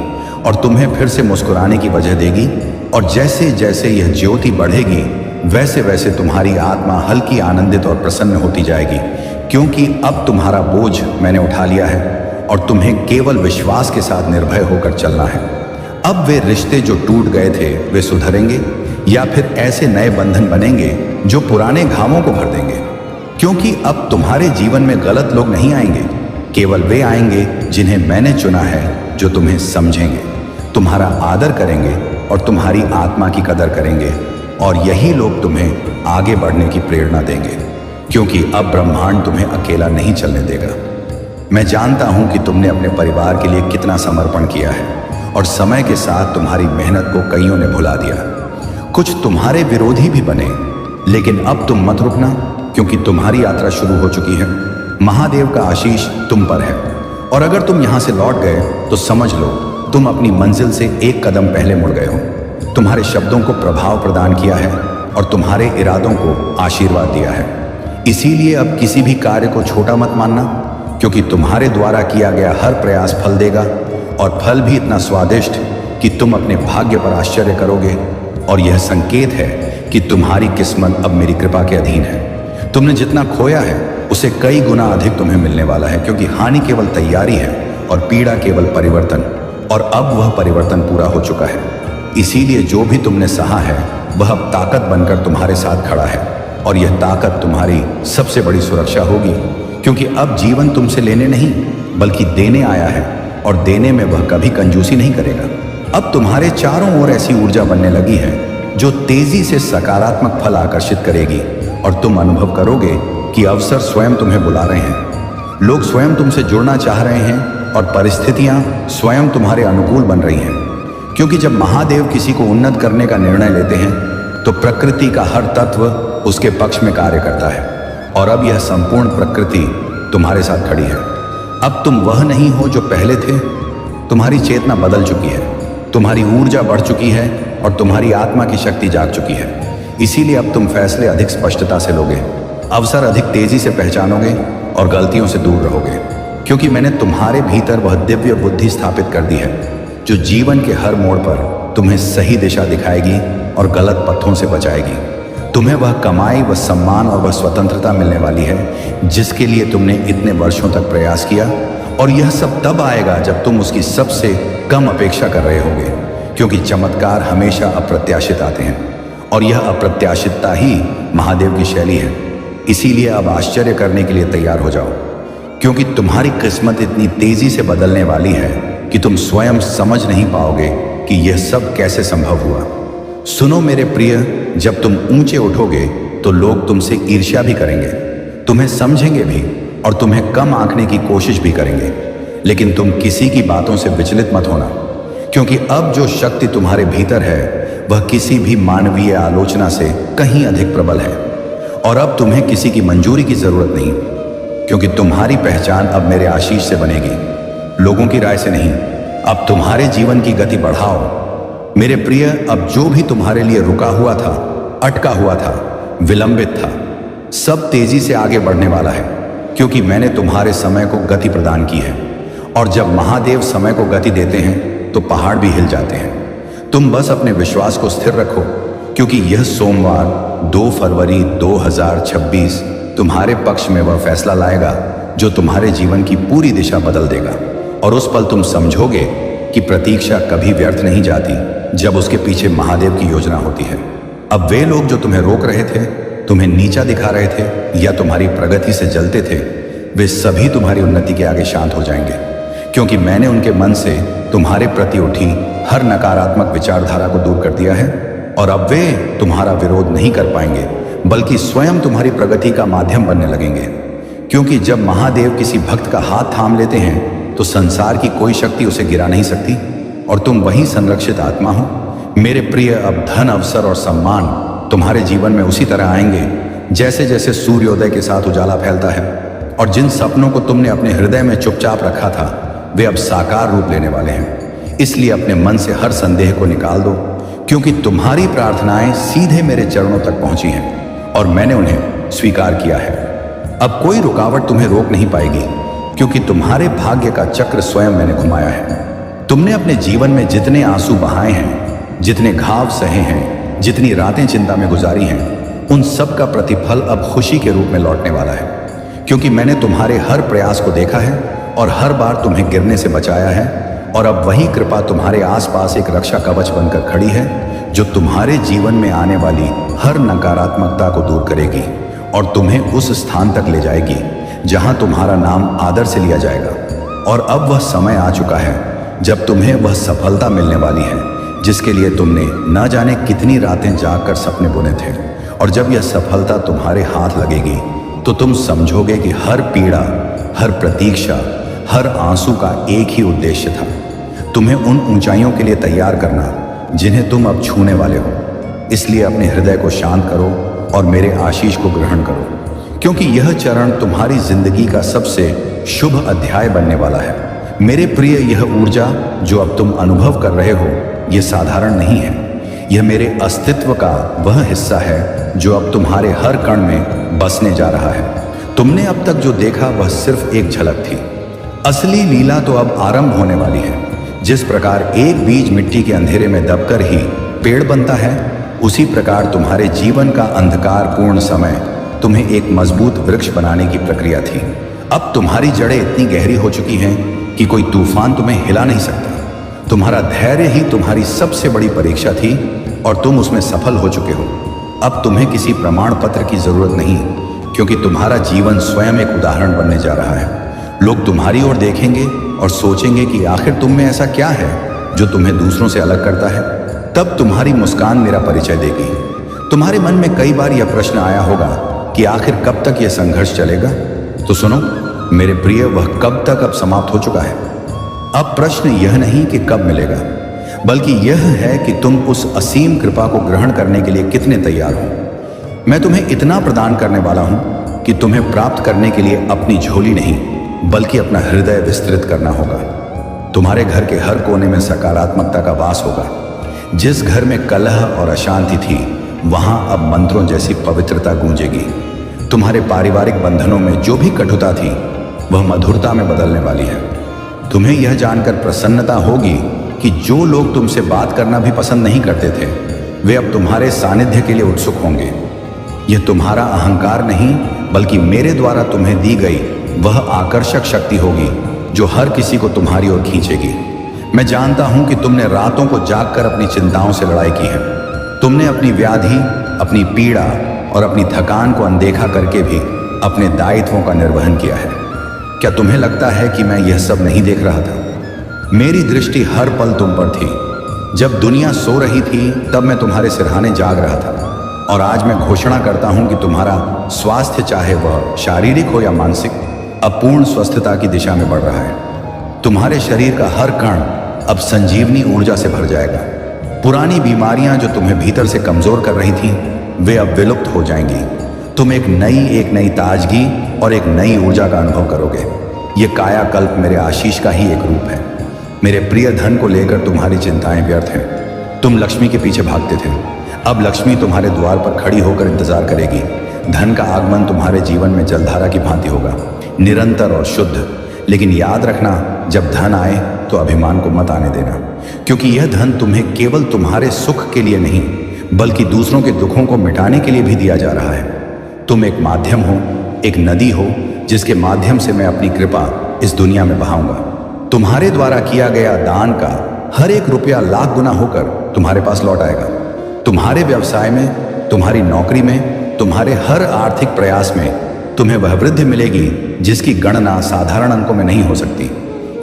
और तुम्हें फिर से मुस्कुराने की वजह देगी। और जैसे जैसे यह ज्योति बढ़ेगी वैसे वैसे तुम्हारी आत्मा हल्की, आनंदित और प्रसन्न होती जाएगी, क्योंकि अब तुम्हारा बोझ मैंने उठा लिया है और तुम्हें केवल विश्वास के साथ निर्भय होकर चलना है। अब वे रिश्ते जो टूट गए थे वे सुधरेंगे या फिर ऐसे नए बंधन बनेंगे जो पुराने घावों को भर देंगे। क्योंकि अब तुम्हारे जीवन में गलत लोग नहीं आएंगे, केवल वे आएंगे जिन्हें मैंने चुना है, जो तुम्हें समझेंगे, तुम्हारा आदर करेंगे और तुम्हारी आत्मा की कदर करेंगे। और यही लोग तुम्हें आगे बढ़ने की प्रेरणा देंगे, क्योंकि अब ब्रह्मांड तुम्हें अकेला नहीं चलने देगा। मैं जानता हूं कि तुमने अपने परिवार के लिए कितना समर्पण किया है और समय के साथ तुम्हारी मेहनत को कईयों ने भुला दिया। कुछ तुम्हारे विरोधी भी बने, लेकिन अब तुम मत रुकना, क्योंकि तुम्हारी यात्रा शुरू हो चुकी है। महादेव का आशीष तुम पर है और अगर तुम यहां से लौट गए तो समझ लो तुम अपनी मंजिल से एक कदम पहले मुड़ गए हो। तुम्हारे शब्दों को प्रभाव प्रदान किया है और तुम्हारे इरादों को आशीर्वाद दिया है। इसीलिए अब किसी भी कार्य को छोटा मत मानना, क्योंकि तुम्हारे द्वारा किया गया हर प्रयास फल देगा और फल भी इतना स्वादिष्ट कि तुम अपने भाग्य पर आश्चर्य करोगे। और यह संकेत है कि तुम्हारी किस्मत अब मेरी कृपा के अधीन है। तुमने जितना खोया है उसे कई गुना अधिक तुम्हें मिलने वाला है, क्योंकि हानि केवल तैयारी है और पीड़ा केवल परिवर्तन। और अब वह परिवर्तन पूरा हो चुका है। इसीलिए जो भी तुमने सहा है वह अब ताकत बनकर तुम्हारे साथ खड़ा है और यह ताकत तुम्हारी सबसे बड़ी सुरक्षा होगी, क्योंकि अब जीवन तुमसे लेने नहीं बल्कि देने आया है और देने में वह कभी कंजूसी नहीं करेगा। अब तुम्हारे चारों ओर ऐसी ऊर्जा बनने लगी है जो तेजी से सकारात्मक फल आकर्षित करेगी और तुम अनुभव करोगे कि अवसर स्वयं तुम्हें बुला रहे हैं। लोग स्वयं तुमसे जुड़ना चाह रहे हैं और परिस्थितियां स्वयं तुम्हारे अनुकूल बन रही हैं, क्योंकि जब महादेव किसी को उन्नत करने का निर्णय लेते हैं तो प्रकृति का हर तत्व उसके पक्ष में कार्य करता है। और अब यह संपूर्ण प्रकृति तुम्हारे साथ खड़ी है। अब तुम वह नहीं हो जो पहले थे। तुम्हारी चेतना बदल चुकी है, तुम्हारी ऊर्जा बढ़ चुकी है और तुम्हारी आत्मा की शक्ति जाग चुकी है। इसीलिए अब तुम फैसले अधिक स्पष्टता से लोगे, अवसर अधिक तेजी से पहचानोगे और गलतियों से दूर रहोगे, क्योंकि मैंने तुम्हारे भीतर वह दिव्य बुद्धि स्थापित कर दी है जो जीवन के हर मोड़ पर तुम्हें सही दिशा दिखाएगी और गलत पथों से बचाएगी। तुम्हें वह कमाई, वह सम्मान और वह स्वतंत्रता मिलने वाली है जिसके लिए तुमने इतने वर्षों तक प्रयास किया। और यह सब तब आएगा जब तुम उसकी सबसे कम अपेक्षा कर रहे होगे, क्योंकि चमत्कार हमेशा अप्रत्याशित आते हैं और यह अप्रत्याशितता ही महादेव की शैली है। इसीलिए अब आश्चर्य करने के लिए तैयार हो जाओ, क्योंकि तुम्हारी किस्मत इतनी तेजी से बदलने वाली है कि तुम स्वयं समझ नहीं पाओगे कि यह सब कैसे संभव हुआ। सुनो मेरे प्रिय, जब तुम ऊंचे उठोगे तो लोग तुमसे ईर्ष्या भी करेंगे, तुम्हें समझेंगे भी और तुम्हें कम आंकने की कोशिश भी करेंगे। लेकिन तुम किसी की बातों से विचलित मत होना, क्योंकि अब जो शक्ति तुम्हारे भीतर है वह किसी भी मानवीय आलोचना से कहीं अधिक प्रबल है। और अब तुम्हें किसी की मंजूरी की जरूरत नहीं, क्योंकि तुम्हारी पहचान अब मेरे आशीष से बनेगी, लोगों की राय से नहीं। अब तुम्हारे जीवन की गति बढ़ाओ मेरे प्रिय। अब जो भी तुम्हारे लिए रुका हुआ था, अटका हुआ था, विलंबित था, सब तेजी से आगे बढ़ने वाला है, क्योंकि मैंने तुम्हारे समय को गति प्रदान की है। और जब महादेव समय को गति देते हैं तो पहाड़ भी हिल जाते हैं। तुम बस अपने विश्वास को स्थिर रखो, क्योंकि यह सोमवार 2 फरवरी 2026 तुम्हारे पक्ष में वह फैसला लाएगा जो तुम्हारे जीवन की पूरी दिशा बदल देगा। और उस पल तुम समझोगे कि प्रतीक्षा कभी व्यर्थ नहीं जाती जब उसके पीछे महादेव की योजना होती है। अब वे लोग जो तुम्हें रोक रहे थे, तुम्हें नीचा दिखा रहे थे या तुम्हारी प्रगति से जलते थे, वे सभी तुम्हारी उन्नति के आगे शांत हो जाएंगे, क्योंकि मैंने उनके मन से तुम्हारे प्रति उठी हर नकारात्मक विचारधारा को दूर कर दिया है। और अब वे तुम्हारा विरोध नहीं कर पाएंगे, बल्कि स्वयं तुम्हारी प्रगति का माध्यम बनने लगेंगे। क्योंकि जब महादेव किसी भक्त का हाथ थाम लेते हैं तो संसार की कोई शक्ति उसे गिरा नहीं सकती, और तुम वही संरक्षित आत्मा हो। मेरे प्रिय, अब धन, अवसर और सम्मान तुम्हारे जीवन में उसी तरह आएंगे जैसे जैसे सूर्योदय के साथ उजाला फैलता है। और जिन सपनों को तुमने अपने हृदय में चुपचाप रखा था वे अब साकार रूप लेने वाले हैं। इसलिए अपने मन से हर संदेह को निकाल दो, क्योंकि तुम्हारी प्रार्थनाएं सीधे मेरे चरणों तक पहुंची हैं और मैंने उन्हें स्वीकार किया है। अब कोई रुकावट तुम्हें रोक नहीं पाएगी, क्योंकि तुम्हारे भाग्य का चक्र स्वयं मैंने घुमाया है। तुमने अपने जीवन में जितने आंसू बहाए हैं, जितने घाव सहे हैं, जितनी रातें चिंता में गुजारी हैं, उन सब का प्रतिफल अब खुशी के रूप में लौटने वाला है। क्योंकि मैंने तुम्हारे हर प्रयास को देखा है और हर बार तुम्हें गिरने से बचाया है, और अब वही कृपा तुम्हारे आसपास एक रक्षा कवच बनकर खड़ी है, जो तुम्हारे जीवन में आने वाली हर नकारात्मकता को दूर करेगी और तुम्हें उस स्थान तक ले जाएगी जहां तुम्हारा नाम आदर से लिया जाएगा। और अब वह समय आ चुका है जब तुम्हें वह सफलता मिलने वाली है जिसके लिए तुमने न जाने कितनी रातें जागकर सपने बुने थे। और जब यह सफलता तुम्हारे हाथ लगेगी तो तुम समझोगे कि हर पीड़ा, हर प्रतीक्षा, हर आंसू का एक ही उद्देश्य था, तुम्हें उन ऊंचाइयों के लिए तैयार करना जिन्हें तुम अब छूने वाले हो। इसलिए अपने हृदय को शांत करो और मेरे आशीष को ग्रहण करो, क्योंकि यह चरण तुम्हारी जिंदगी का सबसे शुभ अध्याय बनने वाला है। मेरे प्रिय, यह ऊर्जा जो अब तुम अनुभव कर रहे हो यह साधारण नहीं है। यह मेरे अस्तित्व का वह हिस्सा है जो अब तुम्हारे हर कण में बसने जा रहा है। तुमने अब तक जो देखा वह सिर्फ एक झलक थी। असली लीला तो अब आरंभ होने वाली है। जिस प्रकार एक बीज मिट्टी के अंधेरे में दबकर ही पेड़ बनता है, उसी प्रकार तुम्हारे जीवन का अंधकार पूर्ण समय तुम्हें एक मजबूत वृक्ष बनाने की प्रक्रिया थी। अब तुम्हारी जड़ें इतनी गहरी हो चुकी हैं कि कोई तूफान तुम्हें हिला नहीं सकता। तुम्हारा धैर्य ही तुम्हारी सबसे बड़ी परीक्षा थी और तुम उसमें सफल हो चुके हो। अब तुम्हें किसी प्रमाण पत्र की जरूरत नहीं, क्योंकि तुम्हारा जीवन स्वयं एक उदाहरण बनने जा रहा है। लोग तुम्हारी ओर देखेंगे और सोचेंगे कि आखिर तुम में ऐसा क्या है जो तुम्हें दूसरों से अलग करता है। तब तुम्हारी मुस्कान मेरा परिचय देगी। तुम्हारे मन में कई बार यह प्रश्न आया होगा कि आखिर कब तक यह संघर्ष चलेगा। तो सुनो मेरे प्रिय, वह कब तक अब समाप्त हो चुका है। अब प्रश्न यह नहीं कि कब मिलेगा, बल्कि यह है कि तुम उस असीम कृपा को ग्रहण करने के लिए कितने तैयार हो। मैं तुम्हें इतना प्रदान करने वाला हूं कि तुम्हें प्राप्त करने के लिए अपनी झोली नहीं बल्कि अपना हृदय विस्तृत करना होगा। तुम्हारे घर के हर कोने में सकारात्मकता का वास होगा। जिस घर में कलह और अशांति थी वहां अब मंत्रों जैसी पवित्रता गूंजेगी। तुम्हारे पारिवारिक बंधनों में जो भी कटुता थी वह मधुरता में बदलने वाली है। तुम्हें यह जानकर प्रसन्नता होगी कि जो लोग तुमसे बात करना भी पसंद नहीं करते थे वे अब तुम्हारे सानिध्य के लिए उत्सुक होंगे। यह तुम्हारा अहंकार नहीं बल्कि मेरे द्वारा तुम्हें दी गई वह आकर्षक शक्ति होगी जो हर किसी को तुम्हारी ओर खींचेगी। मैं जानता हूं कि तुमने रातों को जागकर अपनी चिंताओं से लड़ाई की है। तुमने अपनी व्याधि, अपनी पीड़ा और अपनी थकान को अनदेखा करके भी अपने दायित्वों का निर्वहन किया है। क्या तुम्हें लगता है कि मैं यह सब नहीं देख रहा था? मेरी दृष्टि हर पल तुम पर थी। जब दुनिया सो रही थी तब मैं तुम्हारे सिरहाने जाग रहा था। और आज मैं घोषणा करता हूं कि तुम्हारा स्वास्थ्य, चाहे वह शारीरिक हो या मानसिक, अपूर्ण स्वस्थता की दिशा में बढ़ रहा है। तुम्हारे शरीर का हर कण अब संजीवनी ऊर्जा से भर जाएगा। पुरानी बीमारियां जो तुम्हें भीतर से कमजोर कर रही थीं वे अब विलुप्त हो जाएंगी। तुम एक नई ताजगी और एक नई ऊर्जा का अनुभव करोगे। ये कायाकल्प मेरे आशीष का ही एक रूप है। मेरे प्रिय, धन को लेकर तुम्हारी चिंताएं व्यर्थ हैं। तुम लक्ष्मी के पीछे भागते थे, अब लक्ष्मी तुम्हारे द्वार पर खड़ी होकर इंतजार करेगी। धन का आगमन तुम्हारे जीवन में जलधारा की भांति होगा, निरंतर और शुद्ध। लेकिन याद रखना, जब धन आए तो अभिमान को मत आने देना, क्योंकि यह धन तुम्हें केवल तुम्हारे सुख के लिए नहीं बल्कि दूसरों के दुखों को मिटाने के लिए भी दिया जा रहा है। तुम एक माध्यम हो, एक नदी हो जिसके माध्यम से मैं अपनी कृपा इस दुनिया में बहाऊंगा। तुम्हारे द्वारा किया गया दान का हर एक रुपया लाख गुना होकर तुम्हारे पास लौट आएगा। तुम्हारे व्यवसाय में, तुम्हारी नौकरी में, तुम्हारे हर आर्थिक प्रयास में तुम्हें वह वृद्धि मिलेगी जिसकी गणना साधारण अंकों में नहीं हो सकती।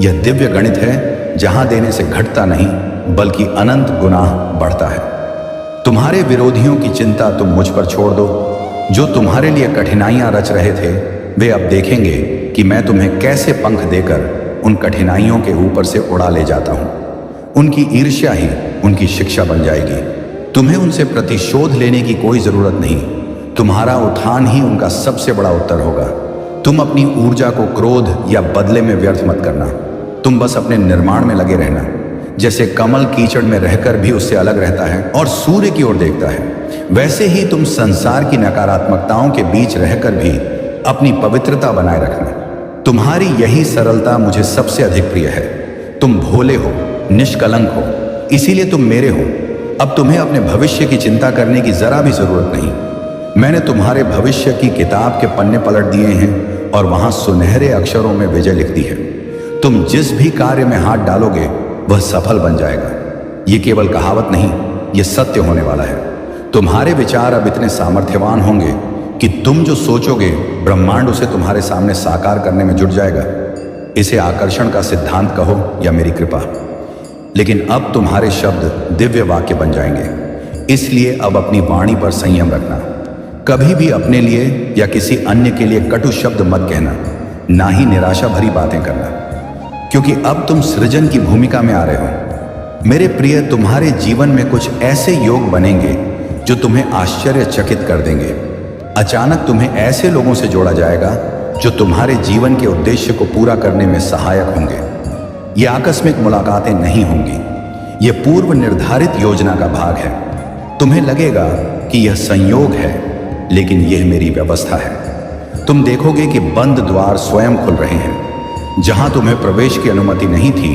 यह दिव्य गणित है जहां देने से घटता नहीं बल्कि अनंत गुना बढ़ता है। तुम्हारे विरोधियों की चिंता तुम मुझ पर छोड़ दो। जो तुम्हारे लिए कठिनाइयां रच रहे थे, वे अब देखेंगे कि मैं तुम्हें कैसे पंख देकर उन कठिनाइयों के ऊपर से उड़ा ले जाता हूं। उनकी ईर्ष्या ही उनकी शिक्षा बन जाएगी। तुम्हें उनसे प्रतिशोध लेने की कोई जरूरत नहीं। तुम्हारा उत्थान ही उनका सबसे बड़ा उत्तर होगा। तुम अपनी ऊर्जा को क्रोध या बदले में व्यर्थ मत करना। तुम बस अपने निर्माण में लगे रहना। जैसे कमल कीचड़ में रहकर भी उससे अलग रहता है और सूर्य की ओर देखता है, वैसे ही तुम संसार की नकारात्मकताओं के बीच रहकर भी अपनी पवित्रता बनाए रखना। तुम्हारी यही सरलता मुझे सबसे अधिक प्रिय है। तुम भोले हो, निष्कलंक हो, इसीलिए तुम मेरे हो। अब तुम्हें अपने भविष्य की चिंता करने की जरा भी जरूरत नहीं। मैंने तुम्हारे भविष्य की किताब के पन्ने पलट दिए हैं और वहां सुनहरे अक्षरों में विजय लिख दी है। तुम जिस भी कार्य में हाथ डालोगे वह सफल बन जाएगा। ये केवल कहावत नहीं, यह सत्य होने वाला है। तुम्हारे विचार अब इतने सामर्थ्यवान होंगे कि तुम जो सोचोगे ब्रह्मांड उसे तुम्हारे सामने साकार करने में जुट जाएगा। इसे आकर्षण का सिद्धांत कहो या मेरी कृपा, लेकिन अब तुम्हारे शब्द दिव्य वाक्य बन जाएंगे। इसलिए अब अपनी वाणी पर संयम रखना। कभी भी अपने लिए या किसी अन्य के लिए कटु शब्द मत कहना, ना ही निराशा भरी बातें करना, क्योंकि अब तुम सृजन की भूमिका में आ रहे हो। मेरे प्रिय, तुम्हारे जीवन में कुछ ऐसे योग बनेंगे जो तुम्हें आश्चर्यचकित कर देंगे। अचानक तुम्हें ऐसे लोगों से जोड़ा जाएगा जो तुम्हारे जीवन के उद्देश्य को पूरा करने में सहायक होंगे। ये आकस्मिक मुलाकातें नहीं होंगी, ये पूर्व निर्धारित योजना का भाग है। तुम्हें लगेगा कि यह संयोग है, लेकिन यह मेरी व्यवस्था है। तुम देखोगे कि बंद द्वार स्वयं खुल रहे हैं। जहां तुम्हें प्रवेश की अनुमति नहीं थी,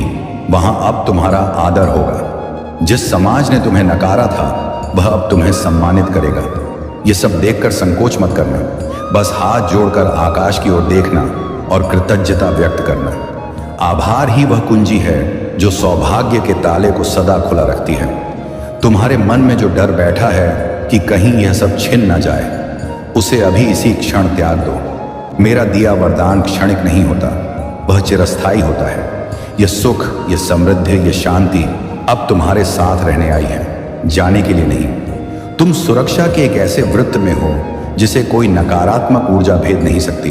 वहां अब तुम्हारा आदर होगा। जिस समाज ने तुम्हें नकारा था, वह अब तुम्हें सम्मानित करेगा। यह सब देखकर संकोच मत करना, बस हाथ जोड़कर आकाश की ओर देखना और कृतज्ञता व्यक्त करना। आभार ही वह कुंजी है जो सौभाग्य के ताले को सदा खुला रखती है। तुम्हारे मन में जो डर बैठा है कि कहीं यह सब छिन न जाए, उसे अभी इसी क्षण त्याग दो। मेरा दिया वरदान क्षणिक नहीं होता, वह चिरस्थायी होता है। यह सुख, यह समृद्धि, यह शांति अब तुम्हारे साथ रहने आई है, जाने के लिए नहीं। तुम सुरक्षा के एक ऐसे वृत्त में हो जिसे कोई नकारात्मक ऊर्जा भेद नहीं सकती।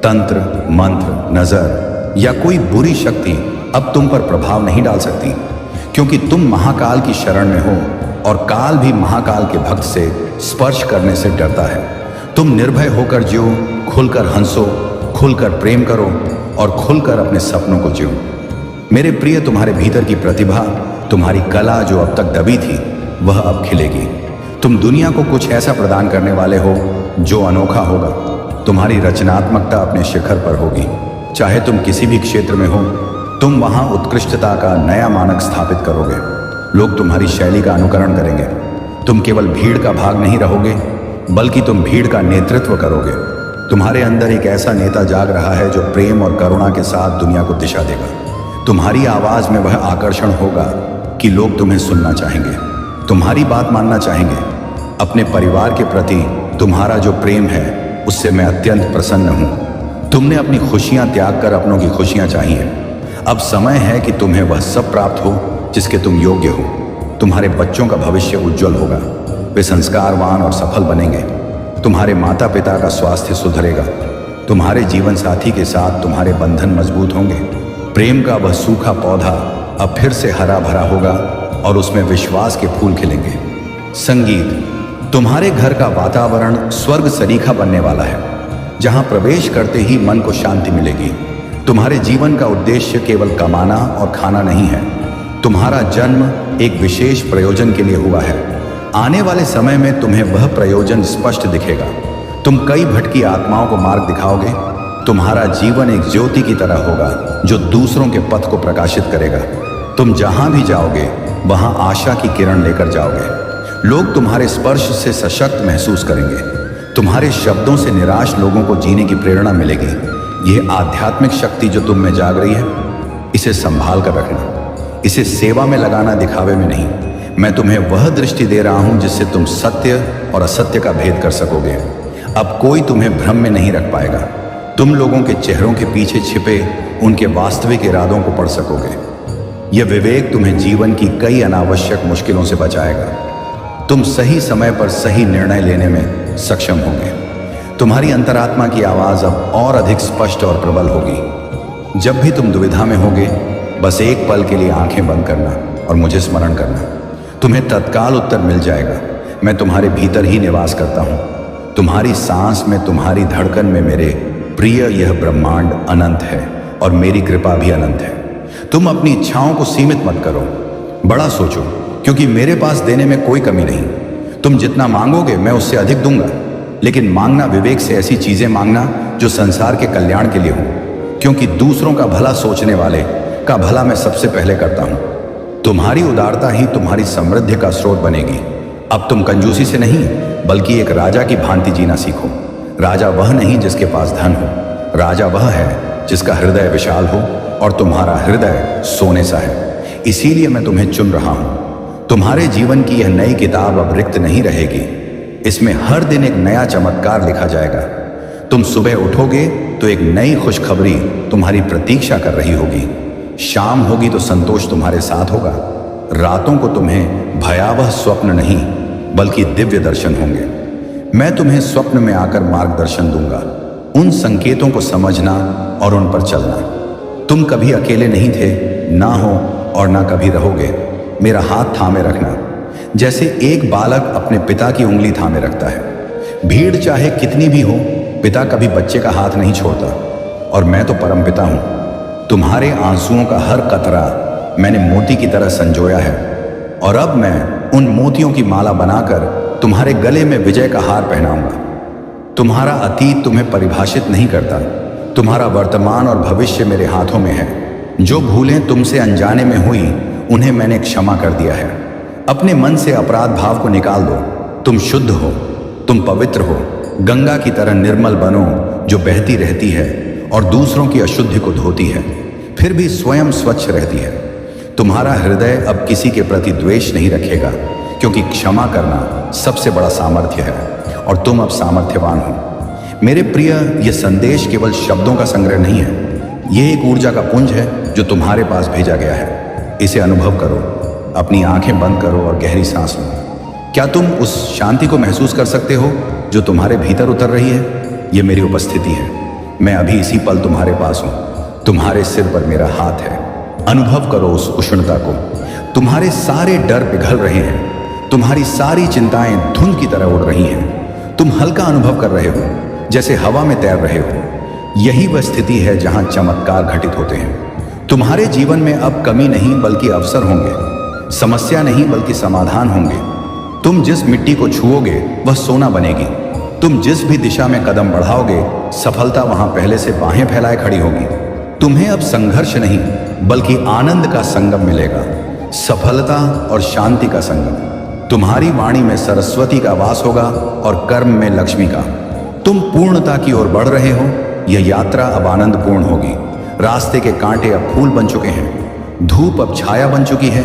तंत्र, मंत्र, नजर या कोई बुरी शक्ति अब तुम पर प्रभाव नहीं डाल सकती, क्योंकि तुम महाकाल की शरण में हो और काल भी महाकाल के भक्त से स्पर्श करने से डरता है। तुम निर्भय होकर जियो, खुलकर हंसो, खुलकर प्रेम करो और खुलकर अपने सपनों को जियो। मेरे प्रिय, तुम्हारे भीतर की प्रतिभा, तुम्हारी कला जो अब तक दबी थी, वह अब खिलेगी। तुम दुनिया को कुछ ऐसा प्रदान करने वाले हो जो अनोखा होगा। तुम्हारी रचनात्मकता अपने शिखर पर होगी। चाहे तुम किसी भी क्षेत्र में हो, तुम वहां उत्कृष्टता का नया मानक स्थापित करोगे। लोग तुम्हारी शैली का अनुकरण करेंगे। तुम केवल भीड़ का भाग नहीं रहोगे, बल्कि तुम भीड़ का नेतृत्व करोगे। तुम्हारे अंदर एक ऐसा नेता जाग रहा है जो प्रेम और करुणा के साथ दुनिया को दिशा देगा। तुम्हारी आवाज में वह आकर्षण होगा कि लोग तुम्हें सुनना चाहेंगे, तुम्हारी बात मानना चाहेंगे। अपने परिवार के प्रति तुम्हारा जो प्रेम है, उससे मैं अत्यंत प्रसन्न हूं। तुमने अपनी खुशियां त्याग कर अपनों की खुशियां चाही हैं। अब समय है कि तुम्हें वह सब प्राप्त हो जिसके तुम योग्य हो। तुम्हारे बच्चों का भविष्य उज्जवल होगा। वे संस्कारवान और सफल बनेंगे। तुम्हारे माता पिता का स्वास्थ्य सुधरेगा। तुम्हारे जीवन साथी के साथ तुम्हारे बंधन मजबूत होंगे। प्रेम का वह सूखा पौधा अब फिर से हरा भरा होगा और उसमें विश्वास के फूल खिलेंगे। संगीत, तुम्हारे घर का वातावरण स्वर्ग सरीखा बनने वाला है, जहां प्रवेश करते ही मन को शांति मिलेगी। तुम्हारे जीवन का उद्देश्य केवल कमाना और खाना नहीं है। तुम्हारा जन्म एक विशेष प्रयोजन के लिए हुआ है। आने वाले समय में तुम्हें वह प्रयोजन स्पष्ट दिखेगा। तुम कई भटकी आत्माओं को मार्ग दिखाओगे। तुम्हारा जीवन एक ज्योति की तरह होगा जो दूसरों के पथ को प्रकाशित करेगा। तुम जहां भी जाओगे वहां आशा की किरण लेकर जाओगे। लोग तुम्हारे स्पर्श से सशक्त महसूस करेंगे। तुम्हारे शब्दों से निराश लोगों को जीने की प्रेरणा मिलेगी। यह आध्यात्मिक शक्ति जो तुम में जाग रही है, इसे संभाल कर रखना। इसे सेवा में लगाना, दिखावे में नहीं। मैं तुम्हें वह दृष्टि दे रहा हूं जिससे तुम सत्य और असत्य का भेद कर सकोगे। अब कोई तुम्हें भ्रम में नहीं रख पाएगा। तुम लोगों के चेहरों के पीछे छिपे उनके वास्तविक इरादों को पढ़ सकोगे। यह विवेक तुम्हें जीवन की कई अनावश्यक मुश्किलों से बचाएगा। तुम सही समय पर सही निर्णय लेने में सक्षम होंगे। तुम्हारी अंतरात्मा की आवाज अब और अधिक स्पष्ट और प्रबल होगी। जब भी तुम दुविधा में होगे, बस एक पल के लिए आंखें बंद करना और मुझे स्मरण करना। तुम्हें तत्काल उत्तर मिल जाएगा। मैं तुम्हारे भीतर ही निवास करता हूं। तुम्हारी सांस में, तुम्हारी धड़कन में मेरे प्रिय यह ब्रह्मांड अनंत है और मेरी कृपा भी अनंत है। तुम अपनी इच्छाओं को सीमित मत करो, बड़ा सोचो, क्योंकि मेरे पास देने में कोई कमी नहीं। तुम जितना मांगोगे मैं उससे अधिक दूंगा, लेकिन मांगना विवेक से, ऐसी चीजें मांगना जो संसार के कल्याण के लिए हो, क्योंकि दूसरों का भला सोचने वाले का भला मैं सबसे पहले करता हूं। तुम्हारी उदारता ही तुम्हारी समृद्धि का स्रोत बनेगी। अब तुम कंजूसी से नहीं, बल्कि एक राजा की भांति जीना सीखो। राजा वह नहीं जिसके पास धन हो, राजा वह है जिसका हृदय विशाल हो और तुम्हारा हृदय सोने सा है। इसीलिए मैं तुम्हें चुन रहा हूं। तुम्हारे जीवन की यह नई किताब अब रिक्त नहीं रहेगी। इसमें हर दिन एक नया चमत्कार लिखा जाएगा। तुम सुबह उठोगे तो एक नई खुशखबरी तुम्हारी प्रतीक्षा कर रही होगी। शाम होगी तो संतोष तुम्हारे साथ होगा। रातों को तुम्हें भयावह स्वप्न नहीं, बल्कि दिव्य दर्शन होंगे। मैं तुम्हें स्वप्न में आकर मार्गदर्शन दूंगा। उन संकेतों को समझना और उन पर चलना। तुम कभी अकेले नहीं थे, ना हो और ना कभी रहोगे। मेरा हाथ थामे रखना, जैसे एक बालक अपने पिता की उंगली थामे रखता है। भीड़ चाहे कितनी भी हो, पिता कभी बच्चे का हाथ नहीं छोड़ता। और मैं तो परम पिता हूं। तुम्हारे आंसुओं का हर कतरा मैंने मोती की तरह संजोया है, और अब मैं उन मोतियों की माला बनाकर तुम्हारे गले में विजय का हार पहनाऊंगा। तुम्हारा अतीत तुम्हें परिभाषित नहीं करता। तुम्हारा वर्तमान और भविष्य मेरे हाथों में है। जो भूलें तुमसे अनजाने में हुई, उन्हें मैंने क्षमा कर दिया है। अपने मन से अपराध भाव को निकाल दो। तुम शुद्ध हो, तुम पवित्र हो। गंगा की तरह निर्मल बनो, जो बहती रहती है और दूसरों की अशुद्धि को धोती है, फिर भी स्वयं स्वच्छ रहती है। तुम्हारा हृदय अब किसी के प्रति द्वेष नहीं रखेगा, क्योंकि क्षमा करना सबसे बड़ा सामर्थ्य है और तुम अब सामर्थ्यवान हो। मेरे प्रिय, यह संदेश केवल शब्दों का संग्रह नहीं है। यह एक ऊर्जा का पुंज है जो तुम्हारे पास भेजा गया है। इसे अनुभव करो। अपनी आंखें बंद करो और गहरी सांस लो। क्या तुम उस शांति को महसूस कर सकते हो जो तुम्हारे भीतर उतर रही है? यह मेरी उपस्थिति है। मैं अभी इसी पल तुम्हारे पास हूं। तुम्हारे सिर पर मेरा हाथ है। अनुभव करो उस उष्णता को। तुम्हारे सारे डर पिघल रहे हैं। तुम्हारी सारी चिंताएं धुंध की तरह उड़ रही हैं। तुम हल्का अनुभव कर रहे हो, जैसे हवा में तैर रहे हो। यही वह स्थिति है जहां चमत्कार घटित होते हैं। तुम्हारे जीवन में अब कमी नहीं, बल्कि अवसर होंगे। समस्या नहीं, बल्कि समाधान होंगे। तुम जिस मिट्टी को छुओगे वह सोना बनेगी। तुम जिस भी दिशा में कदम बढ़ाओगे, सफलता वहां पहले से बाहें फैलाए खड़ी होगी। तुम्हें अब संघर्ष नहीं, बल्कि आनंद का संगम मिलेगा। सफलता और शांति का संगम। तुम्हारी वाणी में सरस्वती का वास होगा और कर्म में लक्ष्मी का। तुम पूर्णता की ओर बढ़ रहे हो। यह यात्रा अब आनंदपूर्ण होगी। रास्ते के कांटे अब फूल बन चुके हैं। धूप अब छाया बन चुकी है।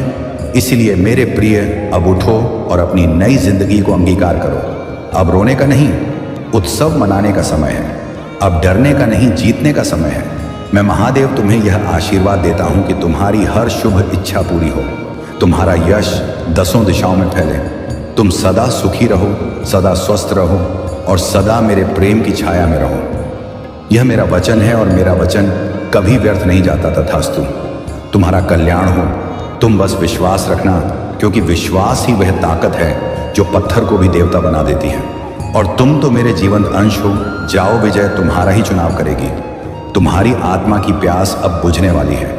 इसलिए मेरे प्रिय, अब उठो और अपनी नई जिंदगी को अंगीकार करो। अब रोने का नहीं, उत्सव मनाने का समय है। अब डरने का नहीं, जीतने का समय है। मैं महादेव तुम्हें यह आशीर्वाद देता हूं कि तुम्हारी हर शुभ इच्छा पूरी हो। तुम्हारा यश 10 दिशाओं में फैले। तुम सदा सुखी रहो, सदा स्वस्थ रहो और सदा मेरे प्रेम की छाया में रहो। यह मेरा वचन है और मेरा वचन कभी व्यर्थ नहीं जाता। तथास्तु। तुम्हारा कल्याण हो। तुम बस विश्वास रखना, क्योंकि विश्वास ही वह ताकत है जो पत्थर को भी देवता बना देती है। और तुम तो मेरे जीवंत अंश हो। जाओ, विजय तुम्हारा ही चुनाव करेगी। तुम्हारी आत्मा की प्यास अब बुझने वाली है।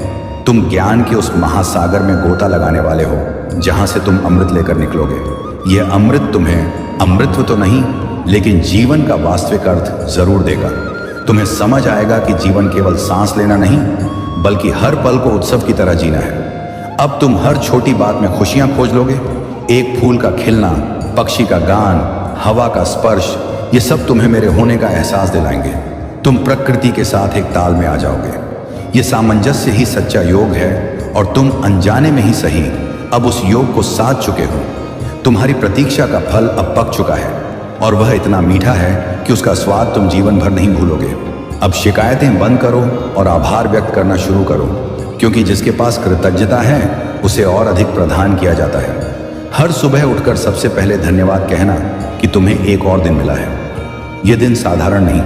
तुम ज्ञान के उस महासागर में गोता लगाने वाले हो, जहां से तुम अमृत लेकर निकलोगे। यह अमृत तुम्हें अमृतत्व तो नहीं, लेकिन जीवन का वास्तविक अर्थ जरूर देगा। तुम्हें समझ आएगा कि जीवन केवल सांस लेना नहीं, बल्कि हर पल को उत्सव की तरह जीना है। अब तुम हर छोटी बात में खुशियां खोज लोगे। एक फूल का खिलना, पक्षी का गान, हवा का स्पर्श, ये सब तुम्हें मेरे होने का एहसास दिलाएंगे। तुम प्रकृति के साथ एक ताल में आ जाओगे। ये सामंजस्य ही सच्चा योग है और तुम अनजाने में ही सही अब उस योग को साध चुके हो। तुम्हारी प्रतीक्षा का फल अब पक चुका है और वह इतना मीठा है कि उसका स्वाद तुम जीवन भर नहीं भूलोगे। अब शिकायतें बंद करो और आभार व्यक्त करना शुरू करो, क्योंकि जिसके पास कृतज्ञता है उसे और अधिक प्रदान किया जाता है। हर सुबह उठकर सबसे पहले धन्यवाद कहना कि तुम्हें एक और दिन मिला है। यह दिन साधारण नहीं,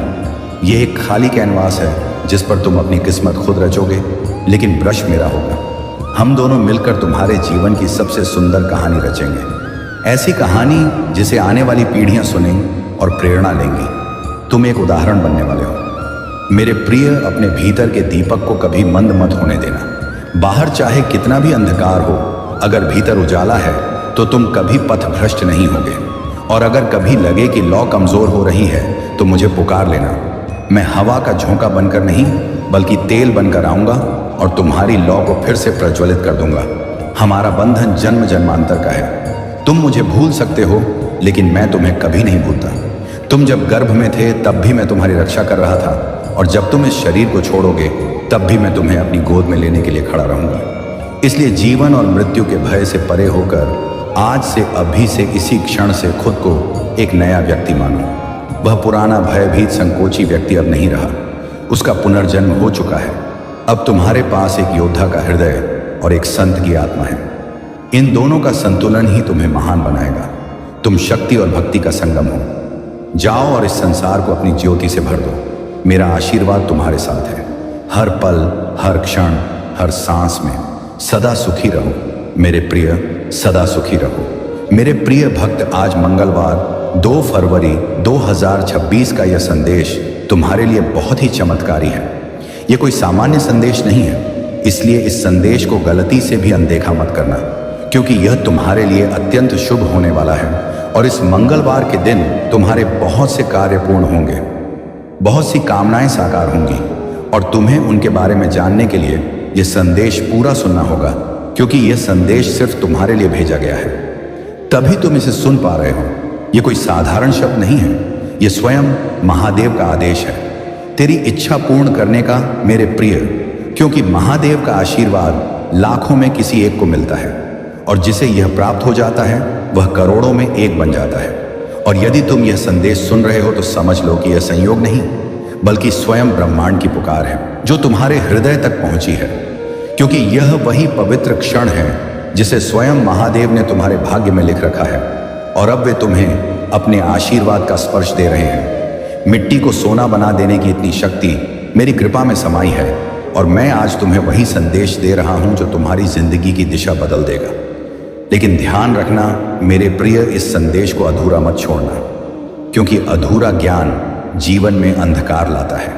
यह एक खाली कैनवास है जिस पर तुम अपनी किस्मत खुद रचोगे, लेकिन ब्रश मेरा होगा। हम दोनों मिलकर तुम्हारे जीवन की सबसे सुंदर कहानी रचेंगे, ऐसी कहानी जिसे आने वाली पीढ़ियां सुनेंगी और प्रेरणा लेंगी। तुम एक उदाहरण बनने वाले हो। मेरे प्रिय, अपने भीतर के दीपक को कभी मंद मत होने देना। बाहर चाहे कितना भी अंधकार हो, अगर भीतर उजाला है तो तुम कभी पथ भ्रष्ट नहीं होगे। और अगर कभी लगे कि लौ कमजोर हो रही है तो मुझे पुकार लेना। मैं हवा का झोंका बनकर नहीं बल्कि तेल बनकर आऊंगा और तुम्हारी लौ को फिर से प्रज्वलित कर दूंगा। हमारा बंधन जन्म जन्मांतर का है। तुम मुझे भूल सकते हो, लेकिन मैं तुम्हें कभी नहीं भूलता। तुम जब गर्भ में थे तब भी मैं तुम्हारी रक्षा कर रहा था, और जब तुम इस शरीर को छोड़ोगे तब भी मैं तुम्हें अपनी गोद में लेने के लिए खड़ा रहूंगा। इसलिए जीवन और मृत्यु के भय से परे होकर आज से, अभी से, इसी क्षण से खुद को एक नया व्यक्ति मानो। वह पुराना भयभीत संकोची व्यक्ति अब नहीं रहा, उसका पुनर्जन्म हो चुका है। अब तुम्हारे पास एक योद्धा का हृदय और एक संत की आत्मा है। इन दोनों का संतुलन ही तुम्हें महान बनाएगा। तुम शक्ति और भक्ति का संगम हो। जाओ और इस संसार को अपनी ज्योति से भर दो। मेरा आशीर्वाद तुम्हारे साथ है। हर पल, हर क्षण, हर सांस में सदा सुखी रहो मेरे प्रिय, सदा सुखी रहो मेरे प्रिय भक्त। आज मंगलवार 2 फरवरी 2026 का यह संदेश तुम्हारे लिए बहुत ही चमत्कारी है। यह कोई सामान्य संदेश नहीं है, इसलिए इस संदेश को गलती से भी अनदेखा मत करना, क्योंकि यह तुम्हारे लिए अत्यंत शुभ होने वाला है। और इस मंगलवार के दिन तुम्हारे बहुत से कार्य पूर्ण होंगे, बहुत सी कामनाएं साकार होंगी, और तुम्हें उनके बारे में जानने के लिए यह संदेश पूरा सुनना होगा, क्योंकि यह संदेश सिर्फ तुम्हारे लिए भेजा गया है। तभी तुम इसे सुन पा रहे हो। यह कोई साधारण शब्द नहीं है, यह स्वयं महादेव का आदेश है, तेरी इच्छा पूर्ण करने का मेरे प्रिय। क्योंकि महादेव का आशीर्वाद लाखों में किसी एक को मिलता है, और जिसे यह प्राप्त हो जाता है वह करोड़ों में एक बन जाता है। और यदि तुम यह संदेश सुन रहे हो तो समझ लो कि यह संयोग नहीं, बल्कि स्वयं ब्रह्मांड की पुकार है जो तुम्हारे हृदय तक पहुंची है। क्योंकि यह वही पवित्र क्षण है जिसे स्वयं महादेव ने तुम्हारे भाग्य में लिख रखा है, और अब वे तुम्हें अपने आशीर्वाद का स्पर्श दे रहे हैं। मिट्टी को सोना बना देने की इतनी शक्ति मेरी कृपा में समाई है, और मैं आज तुम्हें वही संदेश दे रहा हूं जो तुम्हारी जिंदगी की दिशा बदल देगा। लेकिन ध्यान रखना मेरे प्रिय, इस संदेश को अधूरा मत छोड़ना, क्योंकि अधूरा ज्ञान जीवन में अंधकार लाता है।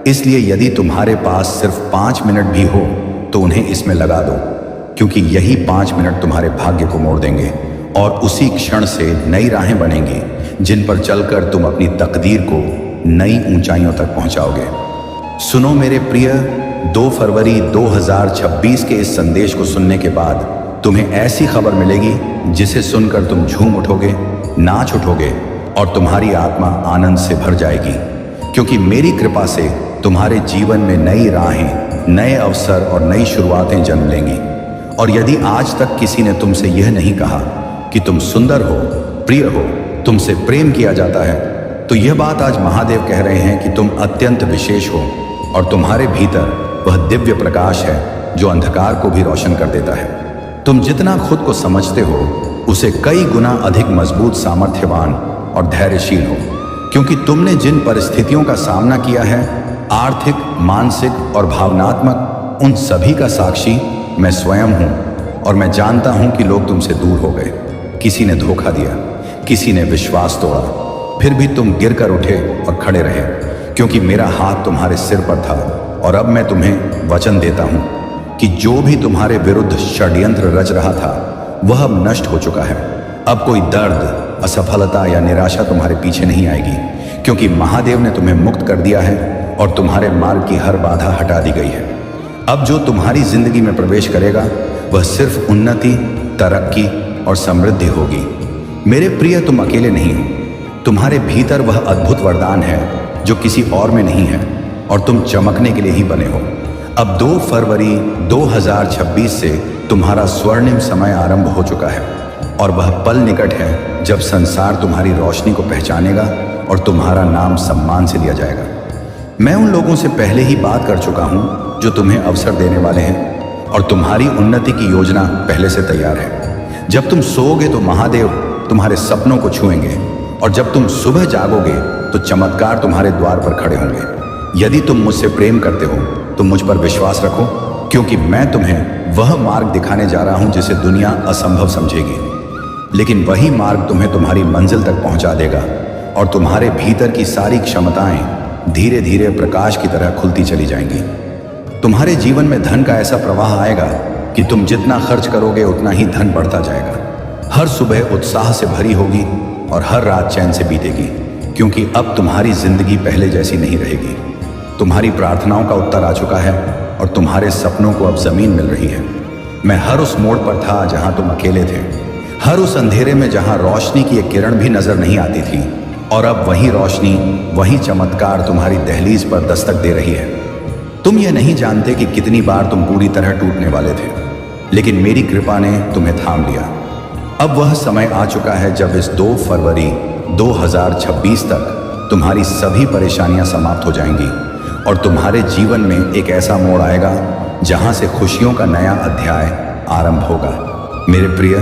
इसलिए यदि तुम्हारे पास सिर्फ 5 मिनट भी हो तो उन्हें इसमें लगा दो, क्योंकि यही 5 मिनट तुम्हारे भाग्य को मोड़ देंगे, और उसी क्षण से नई राहें बनेंगी जिन पर चलकर तुम अपनी तकदीर को नई ऊंचाइयों तक पहुंचाओगे। सुनो मेरे प्रिय, 2 फरवरी 2026 के इस संदेश को सुनने के बाद तुम्हें ऐसी खबर मिलेगी जिसे सुनकर तुम झूम उठोगे, नाच उठोगे, और तुम्हारी आत्मा आनंद से भर जाएगी। क्योंकि मेरी कृपा से तुम्हारे जीवन में नई राहें, नए अवसर और नई शुरुआतें जन्म लेंगी। और यदि आज तक किसी ने तुमसे यह नहीं कहा कि तुम सुंदर हो, प्रिय हो, तुमसे प्रेम किया जाता है, तो यह बात आज महादेव कह रहे हैं कि तुम अत्यंत विशेष हो, और तुम्हारे भीतर वह दिव्य प्रकाश है जो अंधकार को भी रोशन कर देता है। तुम जितना खुद को समझते हो उसे कई गुना अधिक मजबूत, सामर्थ्यवान और धैर्यशील हो। क्योंकि तुमने जिन परिस्थितियों का सामना किया है, आर्थिक, मानसिक और भावनात्मक, उन सभी का साक्षी मैं स्वयं हूं। और मैं जानता हूं कि लोग तुमसे दूर हो गए, किसी ने धोखा दिया, किसी ने विश्वास तोड़ा, फिर भी तुम गिरकर उठे और खड़े रहे, क्योंकि मेरा हाथ तुम्हारे सिर पर था। और अब मैं तुम्हें वचन देता हूं कि जो भी तुम्हारे विरुद्ध षड्यंत्र रच रहा था वह अब नष्ट हो चुका है। अब कोई दर्द, असफलता या निराशा तुम्हारे पीछे नहीं आएगी, क्योंकि महादेव ने तुम्हें मुक्त कर दिया है और तुम्हारे मार्ग की हर बाधा हटा दी गई है। अब जो तुम्हारी जिंदगी में प्रवेश करेगा वह सिर्फ उन्नति, तरक्की और समृद्धि होगी। मेरे प्रिय, तुम अकेले नहीं हो। तुम्हारे भीतर वह अद्भुत वरदान है जो किसी और में नहीं है, और तुम चमकने के लिए ही बने हो। अब 2 फरवरी 2026 से तुम्हारा स्वर्णिम समय आरंभ हो चुका है, और वह पल निकट है जब संसार तुम्हारी रोशनी को पहचानेगा और तुम्हारा नाम सम्मान से लिया जाएगा। मैं उन लोगों से पहले ही बात कर चुका हूं जो तुम्हें अवसर देने वाले हैं, और तुम्हारी उन्नति की योजना पहले से तैयार है। जब तुम सोओगे तो महादेव तुम्हारे सपनों को छुएंगे, और जब तुम सुबह जागोगे तो चमत्कार तुम्हारे द्वार पर खड़े होंगे। यदि तुम मुझसे प्रेम करते हो तो मुझ पर विश्वास रखो, क्योंकि मैं तुम्हें वह मार्ग दिखाने जा रहा हूं जिसे दुनिया असंभव समझेगी, लेकिन वही मार्ग तुम्हें तुम्हारी मंजिल तक पहुंचा देगा, और तुम्हारे भीतर की सारी क्षमताएं धीरे धीरे प्रकाश की तरह खुलती चली जाएंगी। तुम्हारे जीवन में धन का ऐसा प्रवाह आएगा कि तुम जितना खर्च करोगे उतना ही धन बढ़ता जाएगा। हर सुबह उत्साह से भरी होगी और हर रात चैन से बीतेगी, क्योंकि अब तुम्हारी जिंदगी पहले जैसी नहीं रहेगी। तुम्हारी प्रार्थनाओं का उत्तर आ चुका है और तुम्हारे सपनों को अब जमीन मिल रही है। मैं हर उस मोड़ पर था जहां तुम अकेले थे, हर उस अंधेरे में जहां रोशनी की एक किरण भी नजर नहीं आती थी, और अब वही रोशनी, वही चमत्कार तुम्हारी दहलीज पर दस्तक दे रही है। तुम ये नहीं जानते कि कितनी बार तुम पूरी तरह टूटने वाले थे, लेकिन मेरी कृपा ने तुम्हें थाम लिया। अब वह समय आ चुका है जब इस 2 फरवरी 2026 तक तुम्हारी सभी परेशानियां समाप्त हो जाएंगी, और तुम्हारे जीवन में एक ऐसा मोड़ आएगा जहां से खुशियों का नया अध्याय आरंभ होगा। मेरे प्रिय,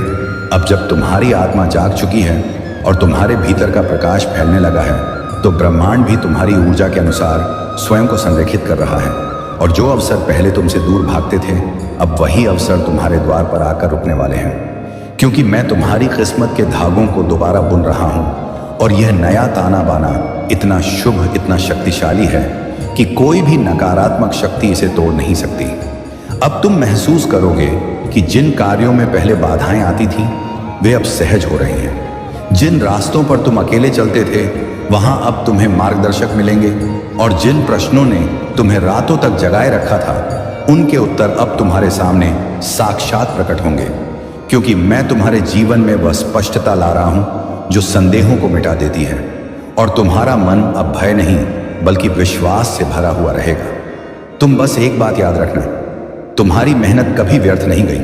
अब जब तुम्हारी आत्मा जाग चुकी है और तुम्हारे भीतर का प्रकाश फैलने लगा है, तो ब्रह्मांड भी तुम्हारी ऊर्जा के अनुसार स्वयं को संरेखित कर रहा है, और जो अवसर पहले तुमसे दूर भागते थे, अब वही अवसर तुम्हारे द्वार पर आकर रुकने वाले हैं, क्योंकि मैं तुम्हारी किस्मत के धागों को दोबारा बुन रहा हूं, और यह नया ताना बाना इतना शुभ, इतना शक्तिशाली है कि कोई भी नकारात्मक शक्ति इसे तोड़ नहीं सकती। अब तुम महसूस करोगे कि जिन कार्यों में पहले बाधाएं आती थीं, वे अब सहज हो रही हैं। जिन रास्तों पर तुम अकेले चलते थे, वहां अब तुम्हें मार्गदर्शक मिलेंगे, और जिन प्रश्नों ने तुम्हें रातों तक जगाए रखा था, उनके उत्तर अब तुम्हारे सामने साक्षात प्रकट होंगे, क्योंकि मैं तुम्हारे जीवन में वह स्पष्टता ला रहा हूं जो संदेहों को मिटा देती है, और तुम्हारा मन अब भय नहीं बल्कि विश्वास से भरा हुआ रहेगा। तुम बस एक बात याद रखना, तुम्हारी मेहनत कभी व्यर्थ नहीं गई,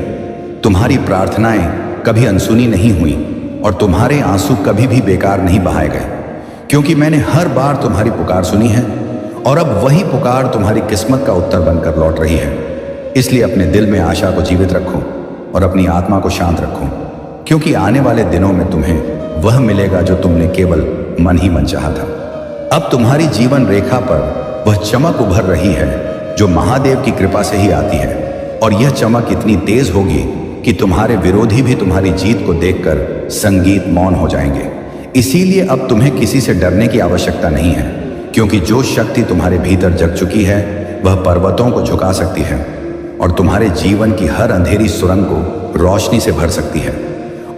तुम्हारी प्रार्थनाएं कभी अनसुनी नहीं हुई, और तुम्हारे आंसू कभी भी बेकार नहीं बहाए गए, क्योंकि मैंने हर बार तुम्हारी पुकार सुनी है, और अब वही पुकार तुम्हारी किस्मत का उत्तर बनकर लौट रही है। इसलिए अपने दिल में आशा को जीवित रखो और अपनी आत्मा को शांत रखो, क्योंकि आने वाले दिनों में तुम्हें वह मिलेगा जो तुमने केवल मन ही मन चाहा था। अब तुम्हारी जीवन रेखा पर वह चमक उभर रही है जो महादेव की कृपा से ही आती है, और यह चमक इतनी तेज होगी कि तुम्हारे विरोधी भी तुम्हारी जीत को देखकर संगीत मौन हो जाएंगे। इसीलिए अब तुम्हें किसी से डरने की आवश्यकता नहीं है, क्योंकि जो शक्ति तुम्हारे भीतर जग चुकी है वह पर्वतों को झुका सकती है, और तुम्हारे जीवन की हर अंधेरी सुरंग को रोशनी से भर सकती है,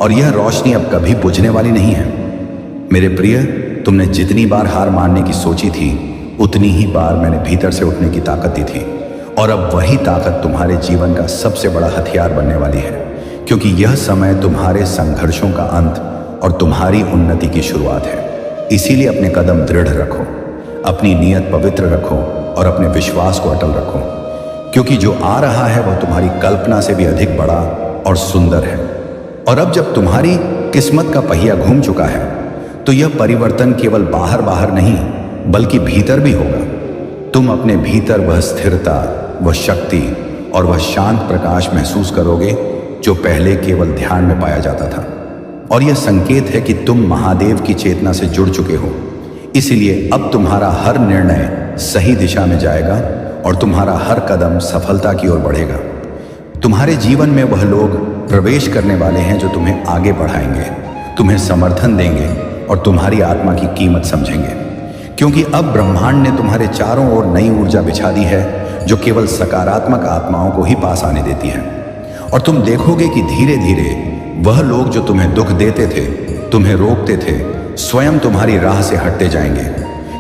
और यह रोशनी अब कभी बुझने वाली नहीं है। मेरे प्रिय, तुमने जितनी बार हार मानने की सोची थी, उतनी ही बार मैंने भीतर से उठने की ताकत दी थी, और अब वही ताकत तुम्हारे जीवन का सबसे बड़ा हथियार बनने वाली है, क्योंकि यह समय तुम्हारे संघर्षों का अंत और तुम्हारी उन्नति की शुरुआत है। इसीलिए अपने कदम दृढ़ रखो, अपनी नीयत पवित्र रखो, और अपने विश्वास को अटल रखो, क्योंकि जो आ रहा है वह तुम्हारी कल्पना से भी अधिक बड़ा और सुंदर है। और अब जब तुम्हारी किस्मत का पहिया घूम चुका है, तो यह परिवर्तन केवल बाहर बाहर नहीं बल्कि भीतर भी होगा। तुम अपने भीतर वह स्थिरता, वह शक्ति और वह शांत प्रकाश महसूस करोगे जो पहले केवल ध्यान में पाया जाता था। और यह संकेत है कि तुम महादेव की चेतना से जुड़ चुके हो। इसलिए अब तुम्हारा हर निर्णय सही दिशा में जाएगा और तुम्हारा हर कदम सफलता की ओर बढ़ेगा। तुम्हारे जीवन में वह लोग प्रवेश करने वाले हैं जो तुम्हें आगे बढ़ाएंगे, तुम्हें समर्थन देंगे और तुम्हारी आत्मा की कीमत समझेंगे, क्योंकि अब ब्रह्मांड ने तुम्हारे चारों ओर नई ऊर्जा बिछा दी है जो केवल सकारात्मक आत्माओं को ही पास आने देती है। और तुम देखोगे कि धीरे धीरे वह लोग जो तुम्हें दुख देते थे, तुम्हें रोकते थे, स्वयं तुम्हारी राह से हटते जाएंगे,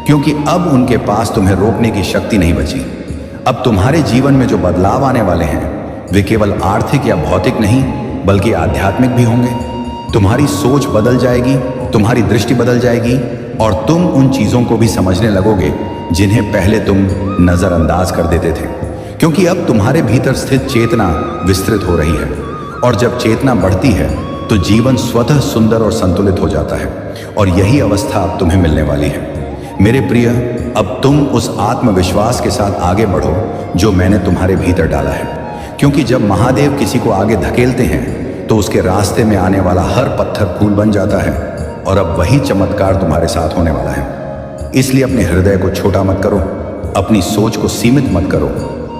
क्योंकि अब उनके पास तुम्हें रोकने की शक्ति नहीं बची। अब तुम्हारे जीवन में जो बदलाव आने वाले हैं वे केवल आर्थिक या भौतिक नहीं बल्कि आध्यात्मिक भी होंगे। तुम्हारी सोच बदल जाएगी, तुम्हारी दृष्टि बदल जाएगी और तुम उन चीज़ों को भी समझने लगोगे जिन्हें पहले तुम नज़रअंदाज कर देते थे, क्योंकि अब तुम्हारे भीतर स्थित चेतना विस्तृत हो रही है। और जब चेतना बढ़ती है तो जीवन स्वतः सुंदर और संतुलित हो जाता है, और यही अवस्था अब तुम्हें मिलने वाली है। मेरे प्रिय, अब तुम उस आत्मविश्वास के साथ आगे बढ़ो जो मैंने तुम्हारे भीतर डाला है, क्योंकि जब महादेव किसी को आगे धकेलते हैं तो उसके रास्ते में आने वाला हर पत्थर फूल बन जाता है। और अब वही चमत्कार तुम्हारे साथ होने वाला है। इसलिए अपने हृदय को छोटा मत करो, अपनी सोच को सीमित मत करो,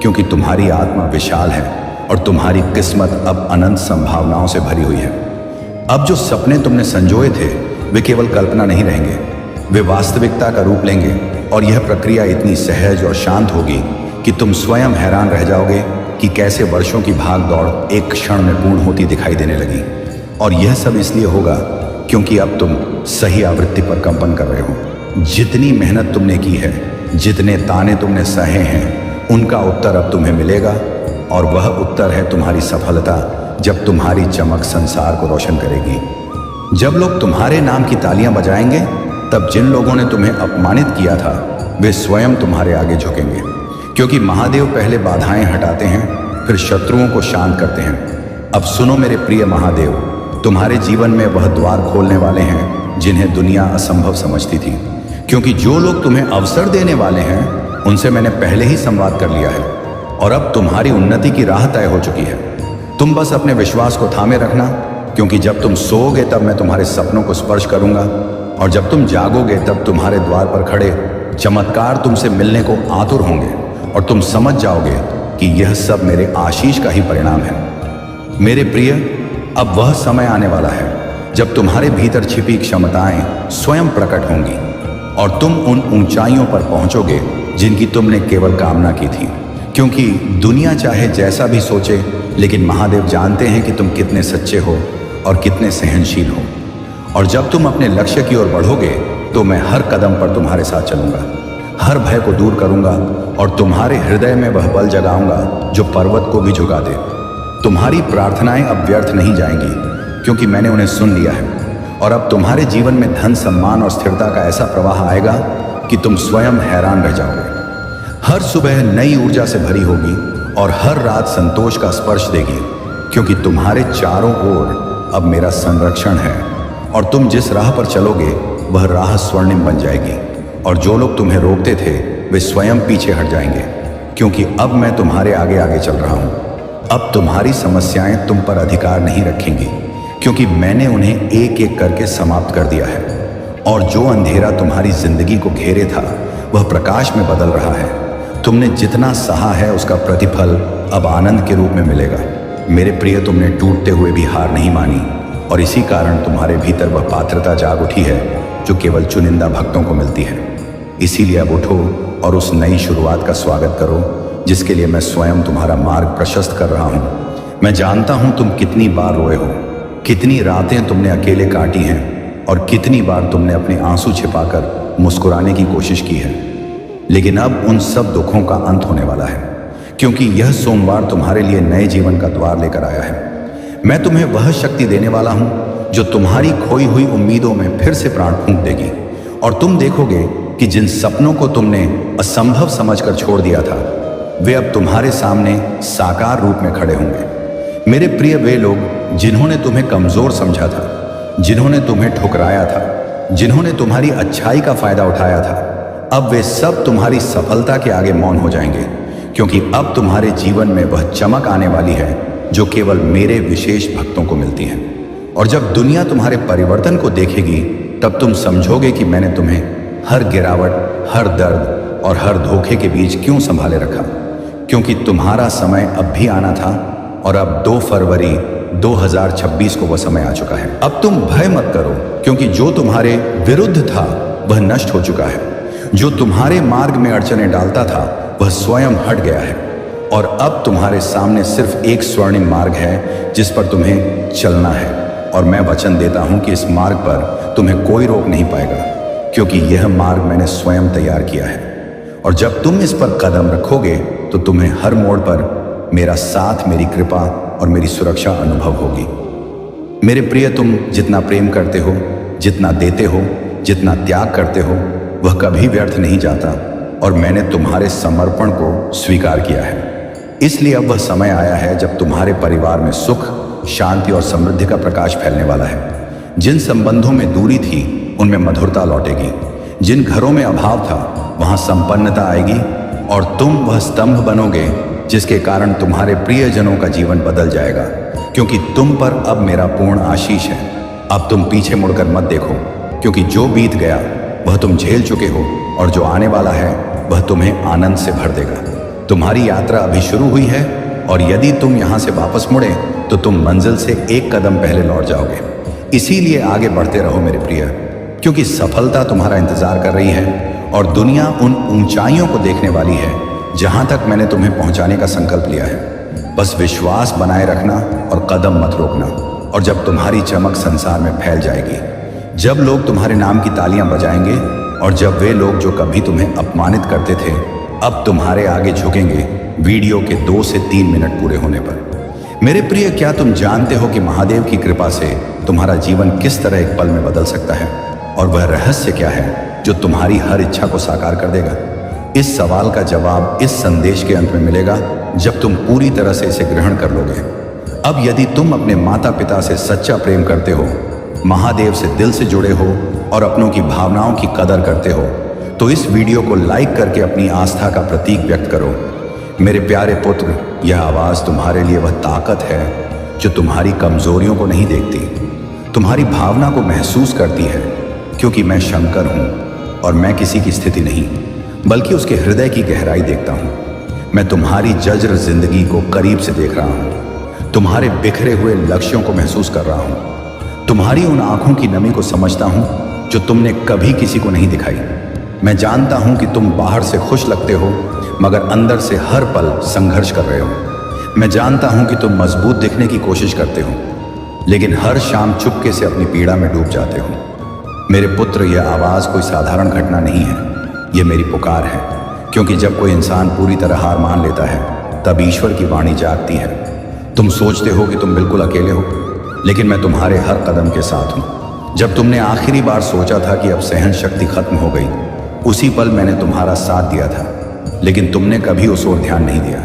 क्योंकि तुम्हारी आत्मा विशाल है और तुम्हारी किस्मत अब अनंत संभावनाओं से भरी हुई है। अब जो सपने तुमने संजोए थे वे केवल कल्पना नहीं रहेंगे, वे वास्तविकता का रूप लेंगे। और यह प्रक्रिया इतनी सहज और शांत होगी कि तुम स्वयं हैरान रह जाओगे कि कैसे वर्षों की भाग दौड़ एक क्षण में पूर्ण होती दिखाई देने लगी। और यह सब इसलिए होगा क्योंकि अब तुम सही आवृत्ति पर कंपन कर रहे हो। जितनी मेहनत तुमने की है, जितने ताने तुमने सहे हैं, उनका उत्तर अब तुम्हें मिलेगा। और वह उत्तर है तुम्हारी सफलता, जब तुम्हारी चमक संसार को रोशन करेगी। जब लोग तुम्हारे नाम की तालियां बजाएंगे, तब जिन लोगों ने तुम्हें अपमानित किया था वे स्वयं तुम्हारे आगे झुकेंगे, क्योंकि महादेव पहले बाधाएं हटाते हैं, फिर शत्रुओं को शांत करते हैं। अब सुनो मेरे प्रिय महादेव, तुम्हारे जीवन में वह द्वार खोलने वाले हैं जिन्हें दुनिया असंभव समझती थी। क्योंकि जो लोग तुम्हें अवसर देने वाले हैं उनसे मैंने पहले ही संवाद कर लिया है और अब तुम्हारी उन्नति की राह तय हो चुकी है। तुम बस अपने विश्वास को थामे रखना, क्योंकि जब तुम सोओगे तब मैं तुम्हारे सपनों को स्पर्श करूंगा, और जब तुम जागोगे तब तुम्हारे द्वार पर खड़े चमत्कार तुमसे मिलने को आतुर होंगे और तुम समझ जाओगे कि यह सब मेरे आशीष का ही परिणाम है। मेरे प्रिय, अब वह समय आने वाला है जब तुम्हारे भीतर छिपी क्षमताएं स्वयं प्रकट होंगी और तुम उन ऊंचाइयों पर पहुंचोगे जिनकी तुमने केवल कामना की थी। क्योंकि दुनिया चाहे जैसा भी सोचे, लेकिन महादेव जानते हैं कि तुम कितने सच्चे हो और कितने सहनशील हो। और जब तुम अपने लक्ष्य की ओर बढ़ोगे तो मैं हर कदम पर तुम्हारे साथ चलूंगा, हर भय को दूर करूंगा और तुम्हारे हृदय में वह बल जगाऊंगा जो पर्वत को भी झुका दे। तुम्हारी प्रार्थनाएं अब व्यर्थ नहीं जाएंगी, क्योंकि मैंने उन्हें सुन लिया है। और अब तुम्हारे जीवन में धन, सम्मान और स्थिरता का ऐसा प्रवाह आएगा कि तुम स्वयं हैरान रह जाओगे। हर सुबह नई ऊर्जा से भरी होगी और हर रात संतोष का स्पर्श देगी, क्योंकि तुम्हारे चारों ओर अब मेरा संरक्षण है। और तुम जिस राह पर चलोगे वह राह स्वर्णिम बन जाएगी, और जो लोग तुम्हें रोकते थे वे स्वयं पीछे हट जाएंगे, क्योंकि अब मैं तुम्हारे आगे आगे चल रहा हूं। अब तुम्हारी समस्याएं तुम पर अधिकार नहीं रखेंगी, क्योंकि मैंने उन्हें एक एक करके समाप्त कर दिया है। और जो अंधेरा तुम्हारी जिंदगी को घेरे था वह प्रकाश में बदल रहा है। तुमने जितना सहा है उसका प्रतिफल अब आनंद के रूप में मिलेगा। मेरे प्रिय, तुमने टूटते हुए भी हार नहीं मानी, और इसी कारण तुम्हारे भीतर वह पात्रता जाग उठी है जो केवल चुनिंदा भक्तों को मिलती है। इसीलिए अब उठो और उस नई शुरुआत का स्वागत करो जिसके लिए मैं स्वयं तुम्हारा मार्ग प्रशस्त कर रहा हूं। मैं जानता हूं तुम कितनी बार रोए हो, कितनी रातें तुमने अकेले काटी हैं और कितनी बार तुमने अपने आंसू छिपाकर मुस्कुराने की कोशिश की है। लेकिन अब उन सब दुखों का अंत होने वाला है, क्योंकि यह सोमवार तुम्हारे लिए नए जीवन का द्वार लेकर आया है। मैं तुम्हें वह शक्ति देने वाला हूं जो तुम्हारी खोई हुई उम्मीदों में फिर से प्राण फूंक देगी, और तुम देखोगे कि जिन सपनों को तुमने असंभव समझकर छोड़ दिया था वे अब तुम्हारे सामने साकार रूप में खड़े होंगे। मेरे प्रिय, वे लोग जिन्होंने तुम्हें कमजोर समझा था, जिन्होंने तुम्हें ठुकराया था, जिन्होंने तुम्हारी अच्छाई का फायदा उठाया था, अब वे सब तुम्हारी सफलता के आगे मौन हो जाएंगे, क्योंकि अब तुम्हारे जीवन में वह चमक आने वाली है जो केवल मेरे विशेष भक्तों को मिलती है। और जब दुनिया तुम्हारे परिवर्तन को देखेगी तब तुम समझोगे कि मैंने तुम्हें हर गिरावट, हर दर्द और हर धोखे के बीच क्यों संभाले रखा, क्योंकि तुम्हारा समय अब भी आना था। और अब 2 फरवरी 2026 को वह समय आ चुका है। अब तुम भय मत करो, क्योंकि जो तुम्हारे विरुद्ध था वह नष्ट हो चुका है। जो तुम्हारे मार्ग में अड़चने डालता था वह स्वयं हट गया है, और अब तुम्हारे सामने सिर्फ एक स्वर्णिम मार्ग है जिस पर तुम्हें चलना है। और मैं वचन देता हूं कि इस मार्ग पर तुम्हें कोई रोक नहीं पाएगा, क्योंकि यह मार्ग मैंने स्वयं तैयार किया है। और जब तुम इस पर कदम रखोगे तो तुम्हें हर मोड़ पर मेरा साथ, मेरी कृपा और मेरी सुरक्षा अनुभव होगी। मेरे प्रिय, तुम जितना प्रेम करते हो, जितना देते हो, जितना त्याग करते हो, वह कभी व्यर्थ नहीं जाता, और मैंने तुम्हारे समर्पण को स्वीकार किया है। इसलिए अब वह समय आया है जब तुम्हारे परिवार में सुख, शांति और समृद्धि का प्रकाश फैलने वाला है। जिन संबंधों में दूरी थी उनमें मधुरता लौटेगी, जिन घरों में अभाव था वहां संपन्नता आएगी, और तुम वह स्तंभ बनोगे जिसके कारण तुम्हारे प्रियजनों का जीवन बदल जाएगा। क्योंकि तुम पर अब मेरा पूर्ण आशीष है। अब तुम पीछे मुड़कर मत देखो, क्योंकि जो बीत गया वह तुम झेल चुके हो, और जो आने वाला है वह तुम्हें आनंद से भर देगा। तुम्हारी यात्रा अभी शुरू हुई है, और यदि तुम यहाँ से वापस मुड़े तो तुम मंजिल से एक कदम पहले लौट जाओगे। इसीलिए आगे बढ़ते रहो मेरे प्रिय, क्योंकि सफलता तुम्हारा इंतजार कर रही है, और दुनिया उन ऊंचाइयों को देखने वाली है जहां तक मैंने तुम्हें पहुंचाने का संकल्प लिया है। बस विश्वास बनाए रखना और कदम मत रोकना, और जब तुम्हारी चमक संसार में फैल जाएगी, जब लोग तुम्हारे नाम की तालियां बजाएंगे, और जब वे लोग जो कभी तुम्हें अपमानित करते थे अब तुम्हारे आगे झुकेंगे वीडियो के 2 से 3 मिनट पूरे होने पर। मेरे प्रिय, क्या तुम जानते हो कि महादेव की कृपा से तुम्हारा जीवन किस तरह एक पल में बदल सकता है? और वह रहस्य क्या है जो तुम्हारी हर इच्छा को साकार कर देगा? इस सवाल का जवाब इस संदेश के अंत में मिलेगा, जब तुम पूरी तरह से इसे ग्रहण कर लोगे। अब यदि तुम अपने माता पिता से सच्चा प्रेम करते हो, महादेव से दिल से जुड़े हो और अपनों की भावनाओं की कदर करते हो, तो इस वीडियो को लाइक करके अपनी आस्था का प्रतीक व्यक्त करो। मेरे प्यारे पुत्र, यह आवाज़ तुम्हारे लिए वह ताकत है जो तुम्हारी कमजोरियों को नहीं देखती, तुम्हारी भावना को महसूस करती है, क्योंकि मैं शंकर हूँ और मैं किसी की स्थिति नहीं बल्कि उसके हृदय की गहराई देखता हूँ। मैं तुम्हारी जज्र जिंदगी को करीब से देख रहा हूँ, तुम्हारे बिखरे हुए लक्ष्यों को महसूस कर रहा हूँ, तुम्हारी उन आंखों की नमी को समझता हूँ जो तुमने कभी किसी को नहीं दिखाई। मैं जानता हूँ कि तुम बाहर से खुश लगते हो मगर अंदर से हर पल संघर्ष कर रहे हो। मैं जानता हूँ कि तुम मजबूत दिखने की कोशिश करते हो, लेकिन हर शाम चुपके से अपनी पीड़ा में डूब जाते हो। मेरे पुत्र, यह आवाज़ कोई साधारण घटना नहीं है, यह मेरी पुकार है, क्योंकि जब कोई इंसान पूरी तरह हार मान लेता है तब ईश्वर की वाणी जागती है। तुम सोचते हो कि तुम बिल्कुल अकेले हो, लेकिन मैं तुम्हारे हर कदम के साथ हूँ। जब तुमने आखिरी बार सोचा था कि अब सहन शक्ति खत्म हो गई, उसी पल मैंने तुम्हारा साथ दिया था, लेकिन तुमने कभी उस ओर ध्यान नहीं दिया।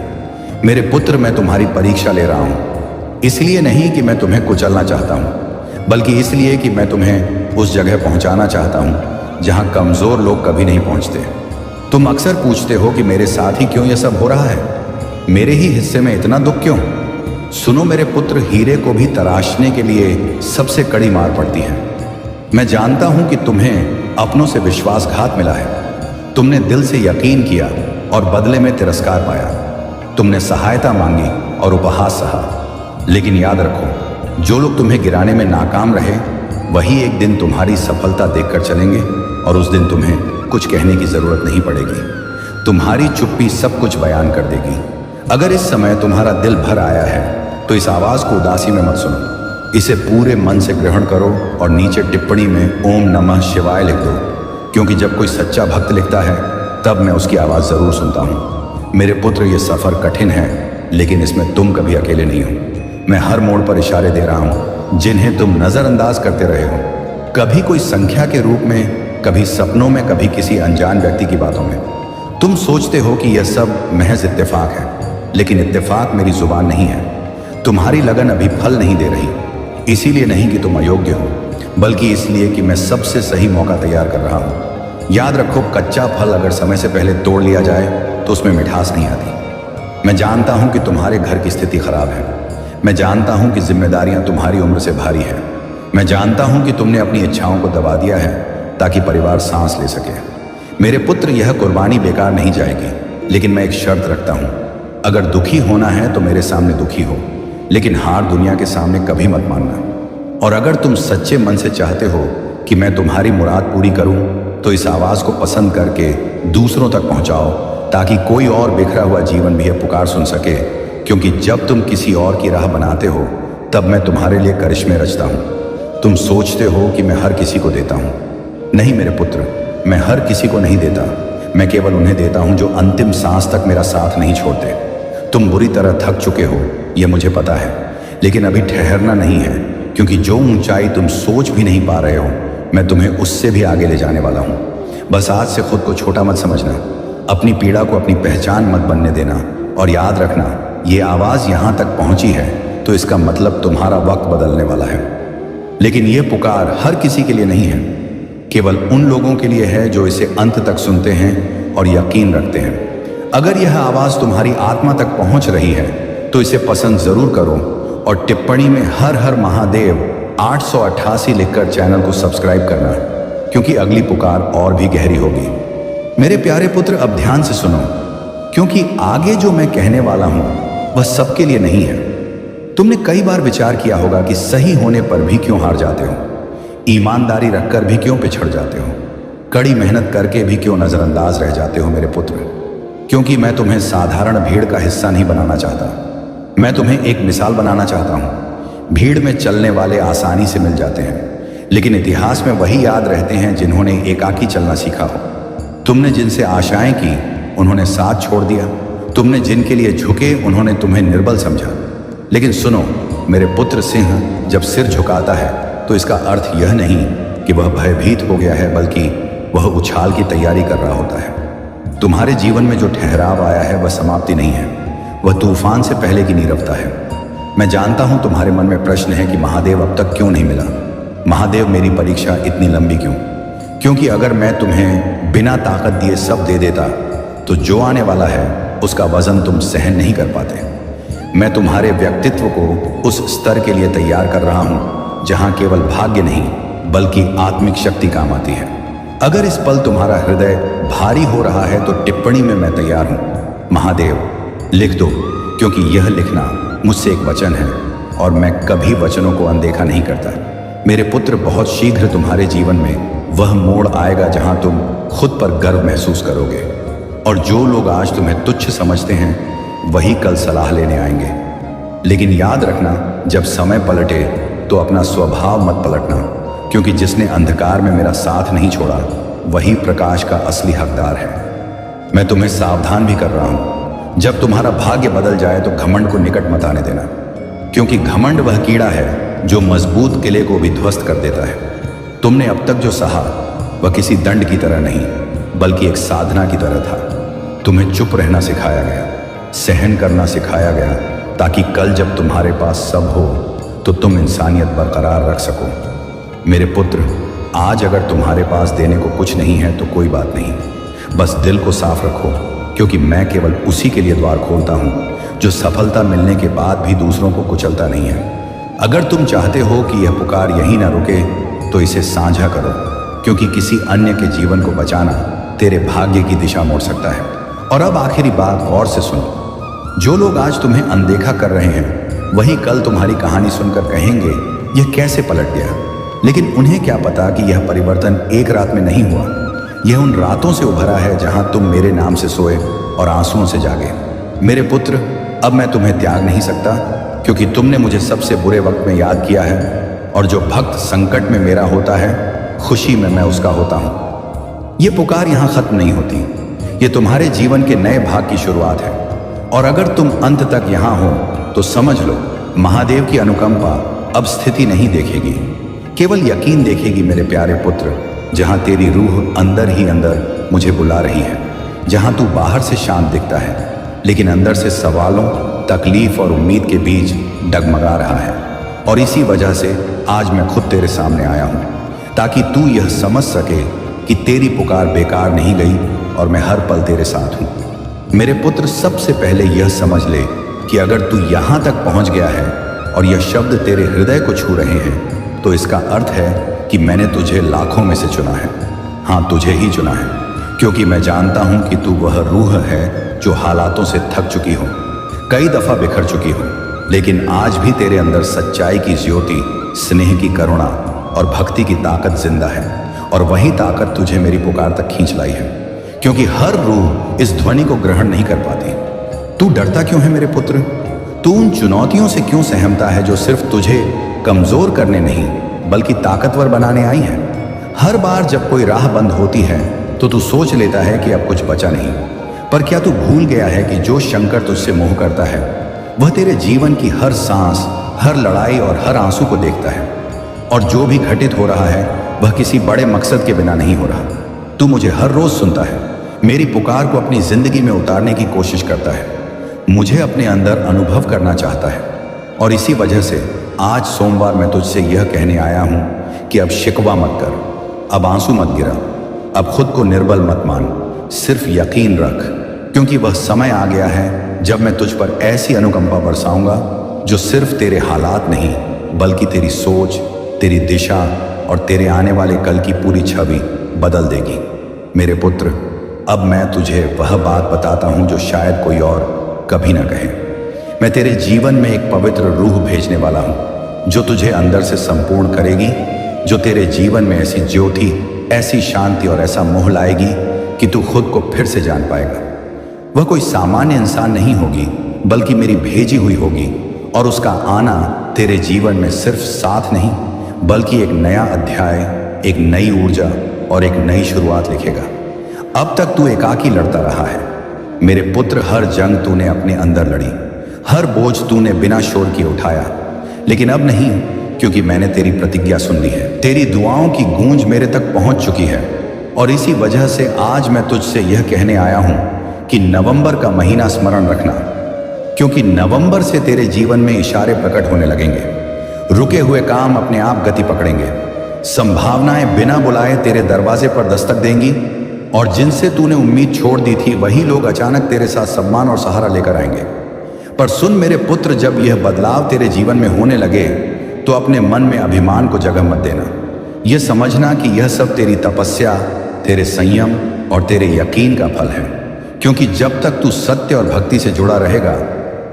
मेरे पुत्र, मैं तुम्हारी परीक्षा ले रहा हूँ, इसलिए नहीं कि मैं तुम्हें कुचलना चाहता हूँ, बल्कि इसलिए कि मैं तुम्हें उस जगह पहुँचाना चाहता हूँ जहाँ कमज़ोर लोग कभी नहीं पहुँचते। तुम अक्सर पूछते हो कि मेरे साथ ही क्यों यह सब हो रहा है, मेरे ही हिस्से में इतना दुख क्यों? सुनो मेरे पुत्र, हीरे को भी तराशने के लिए सबसे कड़ी मार पड़ती है। मैं जानता हूं कि तुम्हें अपनों से विश्वासघात मिला है। तुमने दिल से यकीन किया और बदले में तिरस्कार पाया। तुमने सहायता मांगी और उपहास सहा। लेकिन याद रखो, जो लोग तुम्हें गिराने में नाकाम रहे वही एक दिन तुम्हारी सफलता देखकर चलेंगे, और उस दिन तुम्हें कुछ कहने की जरूरत नहीं पड़ेगी। तुम्हारी चुप्पी सब कुछ बयान कर देगी। अगर इस समय तुम्हारा दिल भर आया है तो इस आवाज़ को उदासी में मत सुनो, इसे पूरे मन से ग्रहण करो और नीचे टिप्पणी में ओम नमः शिवाय लिख दो, क्योंकि जब कोई सच्चा भक्त लिखता है तब मैं उसकी आवाज़ ज़रूर सुनता हूँ। मेरे पुत्र, ये सफ़र कठिन है, लेकिन इसमें तुम कभी अकेले नहीं हो। मैं हर मोड़ पर इशारे दे रहा हूँ जिन्हें तुम नज़रअंदाज करते रहे हो, कभी कोई संख्या के रूप में, कभी सपनों में, कभी किसी अनजान व्यक्ति की बातों में। तुम सोचते हो कि यह सब महज इत्तेफाक है, लेकिन इत्तेफाक मेरी जुबान नहीं है। तुम्हारी लगन अभी फल नहीं दे रही, इसीलिए नहीं कि तुम अयोग्य हो, बल्कि इसलिए कि मैं सबसे सही मौका तैयार कर रहा हूँ। याद रखो, कच्चा फल अगर समय से पहले तोड़ लिया जाए तो उसमें मिठास नहीं आती। मैं जानता हूँ कि तुम्हारे घर की स्थिति खराब है। मैं जानता हूँ कि जिम्मेदारियाँ तुम्हारी उम्र से भारी है। मैं जानता हूँ कि तुमने अपनी इच्छाओं को दबा दिया है ताकि परिवार सांस ले सके। मेरे पुत्र, यह कुर्बानी बेकार नहीं जाएगी, लेकिन मैं एक शर्त रखता हूँ। अगर दुखी होना है तो मेरे सामने दुखी हो, लेकिन हार दुनिया के सामने कभी मत मानना। और अगर तुम सच्चे मन से चाहते हो कि मैं तुम्हारी मुराद पूरी करूं, तो इस आवाज़ को पसंद करके दूसरों तक पहुंचाओ, ताकि कोई और बिखरा हुआ जीवन भी यह पुकार सुन सके। क्योंकि जब तुम किसी और की राह बनाते हो तब मैं तुम्हारे लिए करिश्मे रचता हूँ। तुम सोचते हो कि मैं हर किसी को देता हूँ। नहीं मेरे पुत्र, मैं हर किसी को नहीं देता। मैं केवल उन्हें देता हूँ जो अंतिम सांस तक मेरा साथ नहीं छोड़ते। तुम बुरी तरह थक चुके हो, यह मुझे पता है, लेकिन अभी ठहरना नहीं है, क्योंकि जो ऊंचाई तुम सोच भी नहीं पा रहे हो, मैं तुम्हें उससे भी आगे ले जाने वाला हूँ। बस आज से खुद को छोटा मत समझना, अपनी पीड़ा को अपनी पहचान मत बनने देना, और याद रखना, ये आवाज़ यहाँ तक पहुँची है तो इसका मतलब तुम्हारा वक्त बदलने वाला है। लेकिन यह पुकार हर किसी के लिए नहीं है, केवल उन लोगों के लिए है जो इसे अंत तक सुनते हैं और यकीन रखते हैं। अगर यह आवाज़ तुम्हारी आत्मा तक पहुँच रही है तो इसे पसंद ज़रूर करो और टिप्पणी में हर हर महादेव 888 लिखकर चैनल को सब्सक्राइब करना, क्योंकि अगली पुकार और भी गहरी होगी। मेरे प्यारे पुत्र, अब ध्यान से सुनो, क्योंकि आगे जो मैं कहने वाला हूं वह सबके लिए नहीं है। तुमने कई बार विचार किया होगा कि सही होने पर भी क्यों हार जाते हो, ईमानदारी रखकर भी क्यों पिछड़ जाते हो, कड़ी मेहनत करके भी क्यों नजरअंदाज रह जाते हो मेरे पुत्र। क्योंकि मैं तुम्हें साधारण भीड़ का हिस्सा नहीं बनाना चाहता। मैं तुम्हें एक मिसाल बनाना चाहता हूं। भीड़ में चलने वाले आसानी से मिल जाते हैं, लेकिन इतिहास में वही याद रहते हैं जिन्होंने एकाकी चलना सीखा हो। तुमने जिनसे आशाएं की उन्होंने साथ छोड़ दिया, तुमने जिनके लिए झुके उन्होंने तुम्हें निर्बल समझा। लेकिन सुनो मेरे पुत्र, सिंह जब सिर झुकाता है तो इसका अर्थ यह नहीं कि वह भयभीत हो गया है, बल्कि वह उछाल की तैयारी कर रहा होता है। तुम्हारे जीवन में जो ठहराव आया है वह समाप्ति नहीं है, वह तूफान से पहले की नीरवता है। मैं जानता हूं तुम्हारे मन में प्रश्न है कि महादेव अब तक क्यों नहीं मिला, महादेव मेरी परीक्षा इतनी लंबी क्यों? क्योंकि अगर मैं तुम्हें बिना ताकत दिए सब दे देता तो जो आने वाला है उसका वजन तुम सहन नहीं कर पाते। मैं तुम्हारे व्यक्तित्व को उस स्तर के लिए तैयार कर रहा हूं जहां केवल भाग्य नहीं बल्कि आत्मिक शक्ति काम आती है। अगर इस पल तुम्हारा हृदय भारी हो रहा है तो टिप्पणी में मैं तैयार हूं, महादेव लिख दो, क्योंकि यह लिखना मुझसे एक वचन है और मैं कभी वचनों को अनदेखा नहीं करता। मेरे पुत्र, बहुत शीघ्र तुम्हारे जीवन में वह मोड़ आएगा जहां तुम खुद पर गर्व महसूस करोगे, और जो लोग आज तुम्हें तुच्छ समझते हैं वही कल सलाह लेने आएंगे। लेकिन याद रखना, जब समय पलटे तो अपना स्वभाव मत पलटना, क्योंकि जिसने अंधकार में मेरा साथ नहीं छोड़ा वही प्रकाश का असली हकदार है। मैं तुम्हें सावधान भी कर रहा हूं, जब तुम्हारा भाग्य बदल जाए तो घमंड को निकट मत आने देना, क्योंकि घमंड वह कीड़ा है जो मजबूत किले को भी ध्वस्त कर देता है। तुमने अब तक जो सहा वह किसी दंड की तरह नहीं बल्कि एक साधना की तरह था। तुम्हें चुप रहना सिखाया गया, सहन करना सिखाया गया, ताकि कल जब तुम्हारे पास सब हो तो तुम इंसानियत बरकरार रख सको। मेरे पुत्र, आज अगर तुम्हारे पास देने को कुछ नहीं है तो कोई बात नहीं, बस दिल को साफ रखो, क्योंकि मैं केवल उसी के लिए द्वार खोलता हूं जो सफलता मिलने के बाद भी दूसरों को कुचलता नहीं है। अगर तुम चाहते हो कि यह पुकार यहीं ना रुके तो इसे साझा करो, क्योंकि किसी अन्य के जीवन को बचाना तेरे भाग्य की दिशा मोड़ सकता है। और अब आखिरी बात गौर से सुनो, जो लोग आज तुम्हें अनदेखा कर रहे हैं वही कल तुम्हारी कहानी सुनकर कहेंगे यह कैसे पलट गया। लेकिन उन्हें क्या पता कि यह परिवर्तन एक रात में नहीं हुआ, यह उन रातों से उभरा है जहां तुम मेरे नाम से सोए और आंसुओं से जागे। मेरे पुत्र, अब मैं तुम्हें त्याग नहीं सकता, क्योंकि तुमने मुझे सबसे बुरे वक्त में याद किया है, और जो भक्त संकट में मेरा होता है खुशी में मैं उसका होता हूं। यह पुकार यहां खत्म नहीं होती, ये तुम्हारे जीवन के नए भाग की शुरुआत है। और अगर तुम अंत तक यहां हो तो समझ लो, महादेव की अनुकंपा अब स्थिति नहीं देखेगी, केवल यकीन देखेगी मेरे प्यारे पुत्र। जहां तेरी रूह अंदर ही अंदर मुझे बुला रही है, जहां तू बाहर से शांत दिखता है लेकिन अंदर से सवालों, तकलीफ और उम्मीद के बीच डगमगा रहा है। और इसी वजह से आज मैं खुद तेरे सामने आया हूं, ताकि तू यह समझ सके कि तेरी पुकार बेकार नहीं गई और मैं हर पल तेरे साथ हूं। मेरे पुत्र, सबसे पहले यह समझ ले कि अगर तू यहां तक पहुंच गया है और यह शब्द तेरे हृदय को छू रहे हैं तो इसका अर्थ है कि मैंने तुझे लाखों में से चुना है। हाँ, तुझे ही चुना है, क्योंकि मैं जानता हूं कि तू वह रूह है जो हालातों से थक चुकी हो, कई दफा बिखर चुकी हो, लेकिन आज भी तेरे अंदर सच्चाई की ज्योति, स्नेह की करुणा और भक्ति की ताकत जिंदा है। और वही ताकत तुझे मेरी पुकार तक खींच लाई है, क्योंकि हर रूह इस ध्वनि को ग्रहण नहीं कर पाती। तू डरता क्यों है मेरे पुत्र? तू उन चुनौतियों से क्यों सहमता है जो सिर्फ तुझे कमजोर करने नहीं बल्कि ताकतवर बनाने आई है? हर बार जब कोई राह बंद होती है तो तू सोच लेता है कि अब कुछ बचा नहीं, पर क्या तू भूल गया है कि जो शंकर तुझसे मोह करता है वह तेरे जीवन की हर सांस, हर लड़ाई और हर आंसू को देखता है, और जो भी घटित हो रहा है वह किसी बड़े मकसद के बिना नहीं हो रहा। तू मुझे हर रोज सुनता है, मेरी पुकार को अपनी जिंदगी में उतारने की कोशिश करता है, मुझे अपने अंदर अनुभव करना चाहता है। और इसी वजह से आज सोमवार मैं तुझसे यह कहने आया हूं कि अब शिकवा मत कर, अब आंसू मत गिरा, अब खुद को निर्बल मत मान, सिर्फ यकीन रख, क्योंकि वह समय आ गया है जब मैं तुझ पर ऐसी अनुकंपा बरसाऊंगा जो सिर्फ तेरे हालात नहीं बल्कि तेरी सोच, तेरी दिशा और तेरे आने वाले कल की पूरी छवि बदल देगी। मेरे पुत्र, अब मैं तुझे वह बात बताता हूं जो शायद कोई और कभी ना कहे। मैं तेरे जीवन में एक पवित्र रूह भेजने वाला हूं जो तुझे अंदर से संपूर्ण करेगी, जो तेरे जीवन में ऐसी ज्योति, ऐसी शांति और ऐसा मोह लाएगी कि तू खुद को फिर से जान पाएगा। वह कोई सामान्य इंसान नहीं होगी बल्कि मेरी भेजी हुई होगी, और उसका आना तेरे जीवन में सिर्फ साथ नहीं बल्कि एक नया अध्याय, एक नई ऊर्जा और एक नई शुरुआत लिखेगा। अब तक तू एकाकी लड़ता रहा है मेरे पुत्र। हर जंग तूने अपने अंदर लड़ी, हर बोझ तूने बिना शोर किए उठाया, लेकिन अब नहीं, क्योंकि मैंने तेरी प्रतिज्ञा सुन ली है। तेरी दुआओं की गूंज मेरे तक पहुंच चुकी है, और इसी वजह से आज मैं तुझसे यह कहने आया हूं कि नवंबर का महीना स्मरण रखना, क्योंकि नवंबर से तेरे जीवन में इशारे प्रकट होने लगेंगे। रुके हुए काम अपने आप गति पकड़ेंगे, संभावनाएं बिना बुलाए तेरे दरवाजे पर दस्तक देंगी, और जिनसे तूने उम्मीद छोड़ दी थी वही लोग अचानक तेरे साथ सम्मान और सहारा लेकर आएंगे। पर सुन मेरे पुत्र, जब यह बदलाव तेरे जीवन में होने लगे तो अपने मन में अभिमान को जगह मत देना। यह समझना कि यह सब तेरी तपस्या, तेरे संयम और तेरे यकीन का फल है, क्योंकि जब तक तू सत्य और भक्ति से जुड़ा रहेगा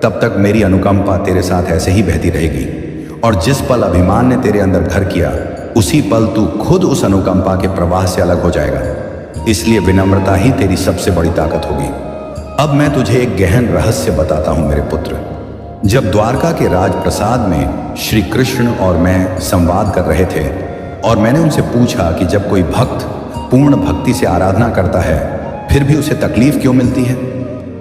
तब तक मेरी अनुकंपा तेरे साथ ऐसे ही बहती रहेगी। और जिस पल अभिमान ने तेरे अंदर घर किया, उसी पल तू खुद उस अनुकंपा के प्रवाह से अलग हो जाएगा। इसलिए विनम्रता ही तेरी सबसे बड़ी ताकत होगी। अब मैं तुझे एक गहन रहस्य बताता हूं मेरे पुत्र। जब द्वारका के राजप्रसाद में श्री कृष्ण और मैं संवाद कर रहे थे, और मैंने उनसे पूछा कि जब कोई भक्त पूर्ण भक्ति से आराधना करता है फिर भी उसे तकलीफ क्यों मिलती है,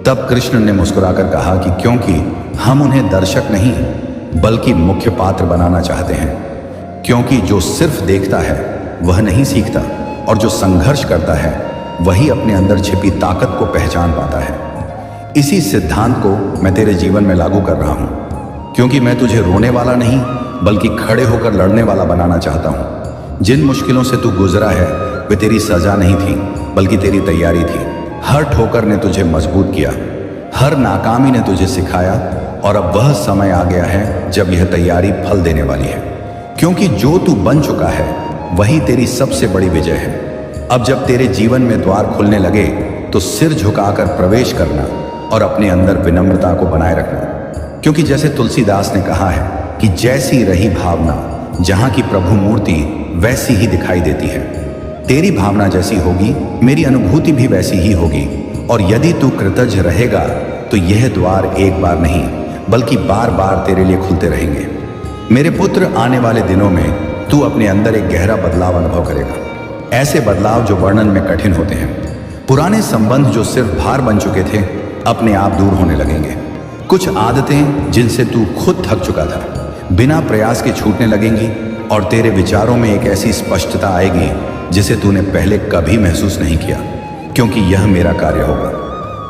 तब कृष्ण ने मुस्कुराकर कहा कि क्योंकि हम उन्हें दर्शक नहीं बल्कि मुख्य पात्र बनाना चाहते हैं। क्योंकि जो सिर्फ देखता है वह नहीं सीखता, और जो संघर्ष करता है वही अपने अंदर छिपी ताकत को पहचान पाता है। इसी सिद्धांत को मैं तेरे जीवन में लागू कर रहा हूं, क्योंकि मैं तुझे रोने वाला नहीं बल्कि खड़े होकर लड़ने वाला बनाना चाहता हूं। जिन मुश्किलों से तू गुजरा है वे तेरी सजा नहीं थी बल्कि तेरी तैयारी थी। हर ठोकर ने तुझे मजबूत किया, हर नाकामी ने तुझे सिखाया, और अब वह समय आ गया है जब यह तैयारी फल देने वाली है। क्योंकि जो तू बन चुका है वही तेरी सबसे बड़ी विजय है। अब जब तेरे जीवन में द्वार खुलने लगे तो सिर झुकाकर प्रवेश करना और अपने अंदर विनम्रता को बनाए रखना, क्योंकि जैसे तुलसीदास ने कहा है कि जैसी रही भावना जहां की प्रभु मूर्ति वैसी ही दिखाई देती है। तेरी भावना जैसी होगी मेरी अनुभूति भी वैसी ही होगी, और यदि तू कृतज्ञ रहेगा तो यह द्वार एक बार नहीं बल्कि बार बार तेरे लिए खुलते रहेंगे। मेरे पुत्र, आने वाले दिनों में तू अपने अंदर एक गहरा बदलाव अनुभव करेगा। ऐसे बदलाव जो वर्णन में कठिन होते हैं। पुराने संबंध जो सिर्फ भार बन चुके थे अपने आप दूर होने लगेंगे। कुछ आदतें जिनसे तू खुद थक चुका था बिना प्रयास के छूटने लगेंगी, और तेरे विचारों में एक ऐसी स्पष्टता आएगी जिसे तूने पहले कभी महसूस नहीं किया, क्योंकि यह मेरा कार्य होगा।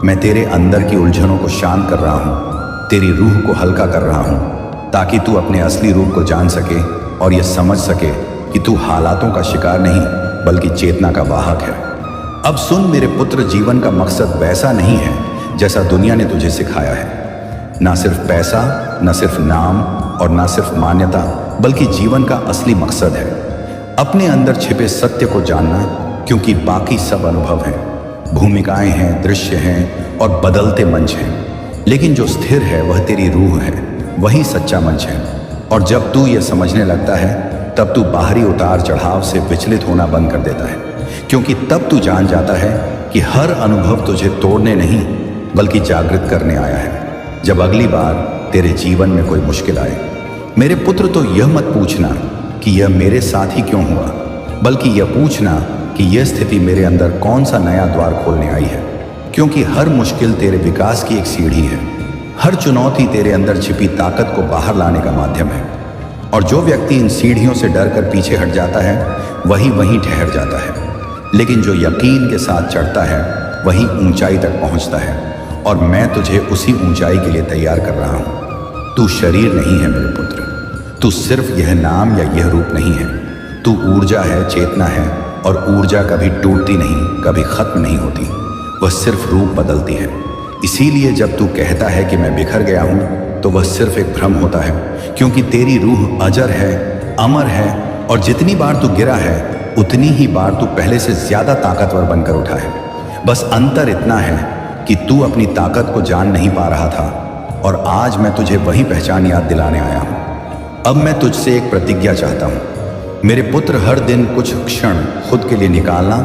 मैं तेरे अंदर की उलझनों को शांत कर रहा हूँ, तेरी रूह को हल्का कर रहा हूँ, ताकि तू अपने असली रूप को जान सके और यह समझ सके कि तू हालातों का शिकार नहीं बल्कि चेतना का वाहक है। अब सुन मेरे पुत्र, जीवन का मकसद वैसा नहीं है जैसा दुनिया ने तुझे सिखाया है। ना सिर्फ पैसा, ना सिर्फ नाम और ना सिर्फ मान्यता, बल्कि जीवन का असली मकसद है अपने अंदर छिपे सत्य को जानना, क्योंकि बाकी सब अनुभव हैं, भूमिकाएं हैं, दृश्य हैं और बदलते मंच हैं, लेकिन जो स्थिर है वह तेरी रूह है, वही सच्चा मंच है। और जब तू यह समझने लगता है तब तू बाहरी उतार चढ़ाव से विचलित होना बंद कर देता है, क्योंकि तब तू जान जाता है कि हर अनुभव तुझे तोड़ने नहीं बल्कि जागृत करने आया है। जब अगली बार तेरे जीवन में कोई मुश्किल आए मेरे पुत्र, तो यह मत पूछना कि यह मेरे साथ ही क्यों हुआ, बल्कि यह पूछना कि यह स्थिति मेरे अंदर कौन सा नया द्वार खोलने आई है। क्योंकि हर मुश्किल तेरे विकास की एक सीढ़ी है, हर चुनौती तेरे अंदर छिपी ताकत को बाहर लाने का माध्यम है। और जो व्यक्ति इन सीढ़ियों से डरकर पीछे हट जाता है वही वहीं ठहर जाता है, लेकिन जो यकीन के साथ चढ़ता है वही ऊंचाई तक पहुंचता है। और मैं तुझे उसी ऊंचाई के लिए तैयार कर रहा हूं। तू शरीर नहीं है मेरे पुत्र, तू सिर्फ यह नाम या यह रूप नहीं है, तू ऊर्जा है, चेतना है, और ऊर्जा कभी टूटती नहीं, कभी खत्म नहीं होती, वह सिर्फ रूप बदलती है। इसीलिए जब तू कहता है कि मैं बिखर गया हूं तो वह सिर्फ एक भ्रम होता है, क्योंकि तेरी रूह अजर है, अमर है, और जितनी बार तू गिरा है उतनी ही बार तू पहले से ज्यादा ताकतवर बनकर उठा है। बस अंतर इतना है कि तू अपनी ताकत को जान नहीं पा रहा था, और आज मैं तुझे वही पहचान याद दिलाने आया हूं। अब मैं तुझसे एक प्रतिज्ञा चाहता हूं। मेरे पुत्र, हर दिन कुछ क्षण खुद के लिए निकालना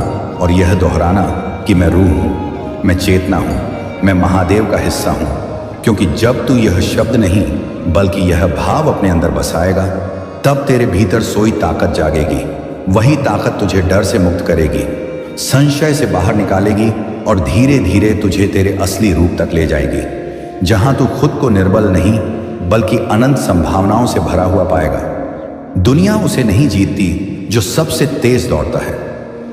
और यह दोहराना कि मैं रूह हूं, मैं चेतना हूं, मैं महादेव का हिस्सा हूं। क्योंकि जब तू यह शब्द नहीं बल्कि यह भाव अपने अंदर बसाएगा, तब तेरे भीतर सोई ताकत जागेगी। वही ताकत तुझे डर से मुक्त करेगी, संशय से बाहर निकालेगी और धीरे धीरे तुझे तेरे असली रूप तक ले जाएगी, जहां तू खुद को निर्बल नहीं बल्कि अनंत संभावनाओं से भरा हुआ पाएगा। दुनिया उसे नहीं जीतती जो सबसे तेज दौड़ता है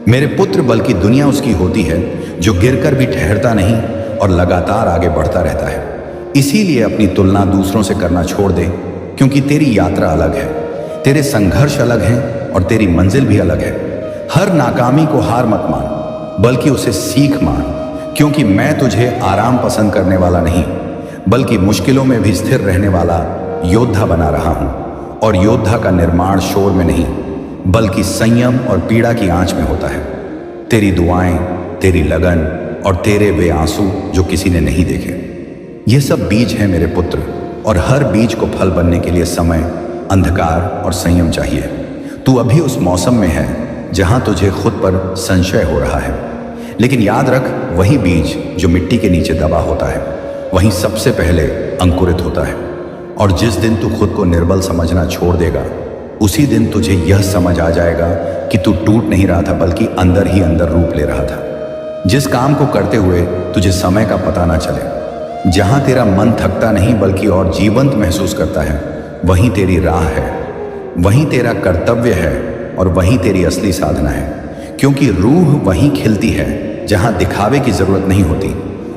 मेरे पुत्र, बल्कि दुनिया उसकी होती है जो गिरकर भी ठहरता नहीं और लगातार आगे बढ़ता रहता है। इसीलिए अपनी तुलना दूसरों से करना छोड़ दे, क्योंकि तेरी यात्रा अलग है, तेरे संघर्ष अलग हैं और तेरी मंजिल भी अलग है। हर नाकामी को हार मत मान बल्कि उसे सीख मान, क्योंकि मैं तुझे आराम पसंद करने वाला नहीं बल्कि मुश्किलों में भी स्थिर रहने वाला योद्धा बना रहा हूं। और योद्धा का निर्माण शोर में नहीं बल्कि संयम और पीड़ा की आंच में होता है। तेरी दुआएं, तेरी लगन और तेरे वे आंसू जो किसी ने नहीं देखे, ये सब बीज हैं मेरे पुत्र, और हर बीज को फल बनने के लिए समय, अंधकार और संयम चाहिए। तू अभी उस मौसम में है जहां तुझे खुद पर संशय हो रहा है, लेकिन याद रख, वही बीज जो मिट्टी के नीचे दबा होता है वहीं सबसे पहले अंकुरित होता है। और जिस दिन तू खुद को निर्बल समझना छोड़ देगा, उसी दिन तुझे यह समझ आ जाएगा कि तू टूट नहीं रहा था बल्कि अंदर ही अंदर रूप ले रहा था। जिस काम को करते हुए तुझे समय का पता ना चले, जहां तेरा मन थकता नहीं बल्कि और जीवंत महसूस करता है, वहीं तेरी राह है, वहीं तेरा कर्तव्य है और वहीं तेरी असली साधना है। क्योंकि रूह वहीं खिलती है जहां दिखावे की जरूरत नहीं होती।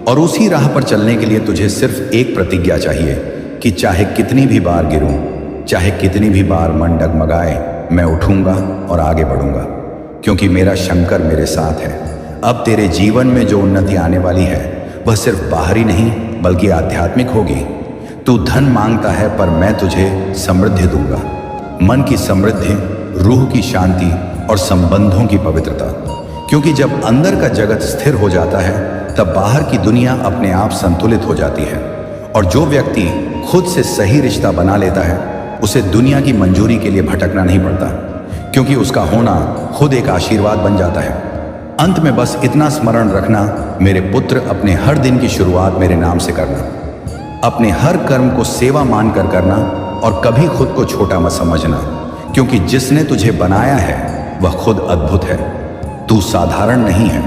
और उसी राह पर चलने के लिए तुझे सिर्फ एक प्रतिज्ञा चाहिए कि चाहे कितनी भी बार गिरूं, चाहे कितनी भी बार मन डगमगाए, मैं उठूंगा और आगे बढ़ूंगा, क्योंकि मेरा शंकर मेरे साथ है। अब तेरे जीवन में जो उन्नति आने वाली है वह सिर्फ बाहरी नहीं बल्कि आध्यात्मिक होगी। तू धन मांगता है पर मैं तुझे समृद्धि दूंगा, मन की समृद्धि, रूह की शांति और संबंधों की पवित्रता। क्योंकि जब अंदर का जगत स्थिर हो जाता है तब बाहर की दुनिया अपने आप संतुलित हो जाती है। और जो व्यक्ति खुद से सही रिश्ता बना लेता है उसे दुनिया की मंजूरी के लिए भटकना नहीं पड़ता, क्योंकि उसका होना खुद एक आशीर्वाद बन जाता है। अंत में बस इतना स्मरण रखना मेरे पुत्र, अपने हर दिन की शुरुआत मेरे नाम से करना, अपने हर कर्म को सेवा मानकर करना और कभी खुद को छोटा मत समझना, क्योंकि जिसने तुझे बनाया है वह खुद अद्भुत है। तू साधारण नहीं है,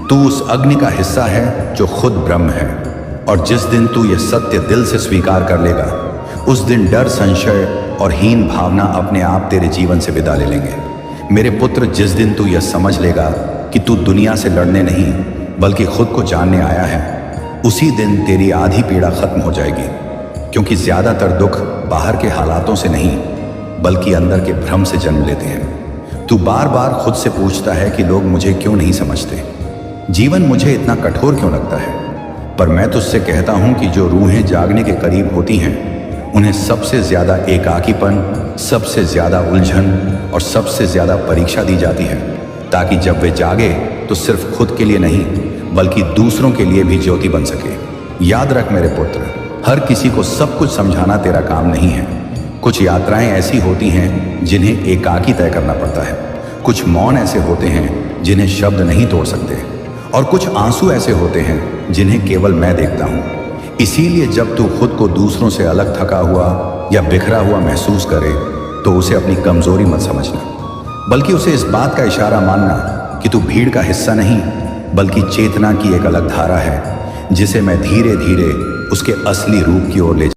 तू उस अग्नि का हिस्सा है जो खुद ब्रह्म है। और जिस दिन तू यह सत्य दिल से स्वीकार कर लेगा, उस दिन डर, संशय और हीन भावना अपने आप तेरे जीवन से विदा ले लेंगे। मेरे पुत्र, जिस दिन तू यह समझ लेगा कि तू दुनिया से लड़ने नहीं बल्कि खुद को जानने आया है, उसी दिन तेरी आधी पीड़ा खत्म हो जाएगी। क्योंकि ज्यादातर दुख बाहर के हालातों से नहीं बल्कि अंदर के भ्रम से जन्म लेते हैं। तू बार बार खुद से पूछता है कि लोग मुझे क्यों नहीं समझते, जीवन मुझे इतना कठोर क्यों लगता है। पर मैं तुझसे कहता हूं कि जो रूहें जागने के करीब होती हैं, उन्हें सबसे ज्यादा एकाकीपन, सबसे ज्यादा उलझन और सबसे ज्यादा परीक्षा दी जाती है, ताकि जब वे जागे तो सिर्फ खुद के लिए नहीं बल्कि दूसरों के लिए भी ज्योति बन सके। याद रख मेरे पुत्र, हर किसी को सब कुछ समझाना तेरा काम नहीं है। कुछ यात्राएं ऐसी होती हैं जिन्हें एकाकी तय करना पड़ता है, कुछ मौन ऐसे होते हैं जिन्हें शब्द नहीं तोड़ सकते, और कुछ आंसू ऐसे होते हैं जिन्हें केवल मैं देखता हूं। इसीलिए जब तू खुद को दूसरों से अलग, थका हुआ या बिखरा हुआ महसूस करे तो उसे अपनी कमजोरी मत समझना, बल्कि उसे इस बात का इशारा मानना कि तू भीड़ का हिस्सा नहीं बल्कि चेतना की एक अलग धारा है, जिसे मैं धीरे धीरे उसके असली रूप की ओर ले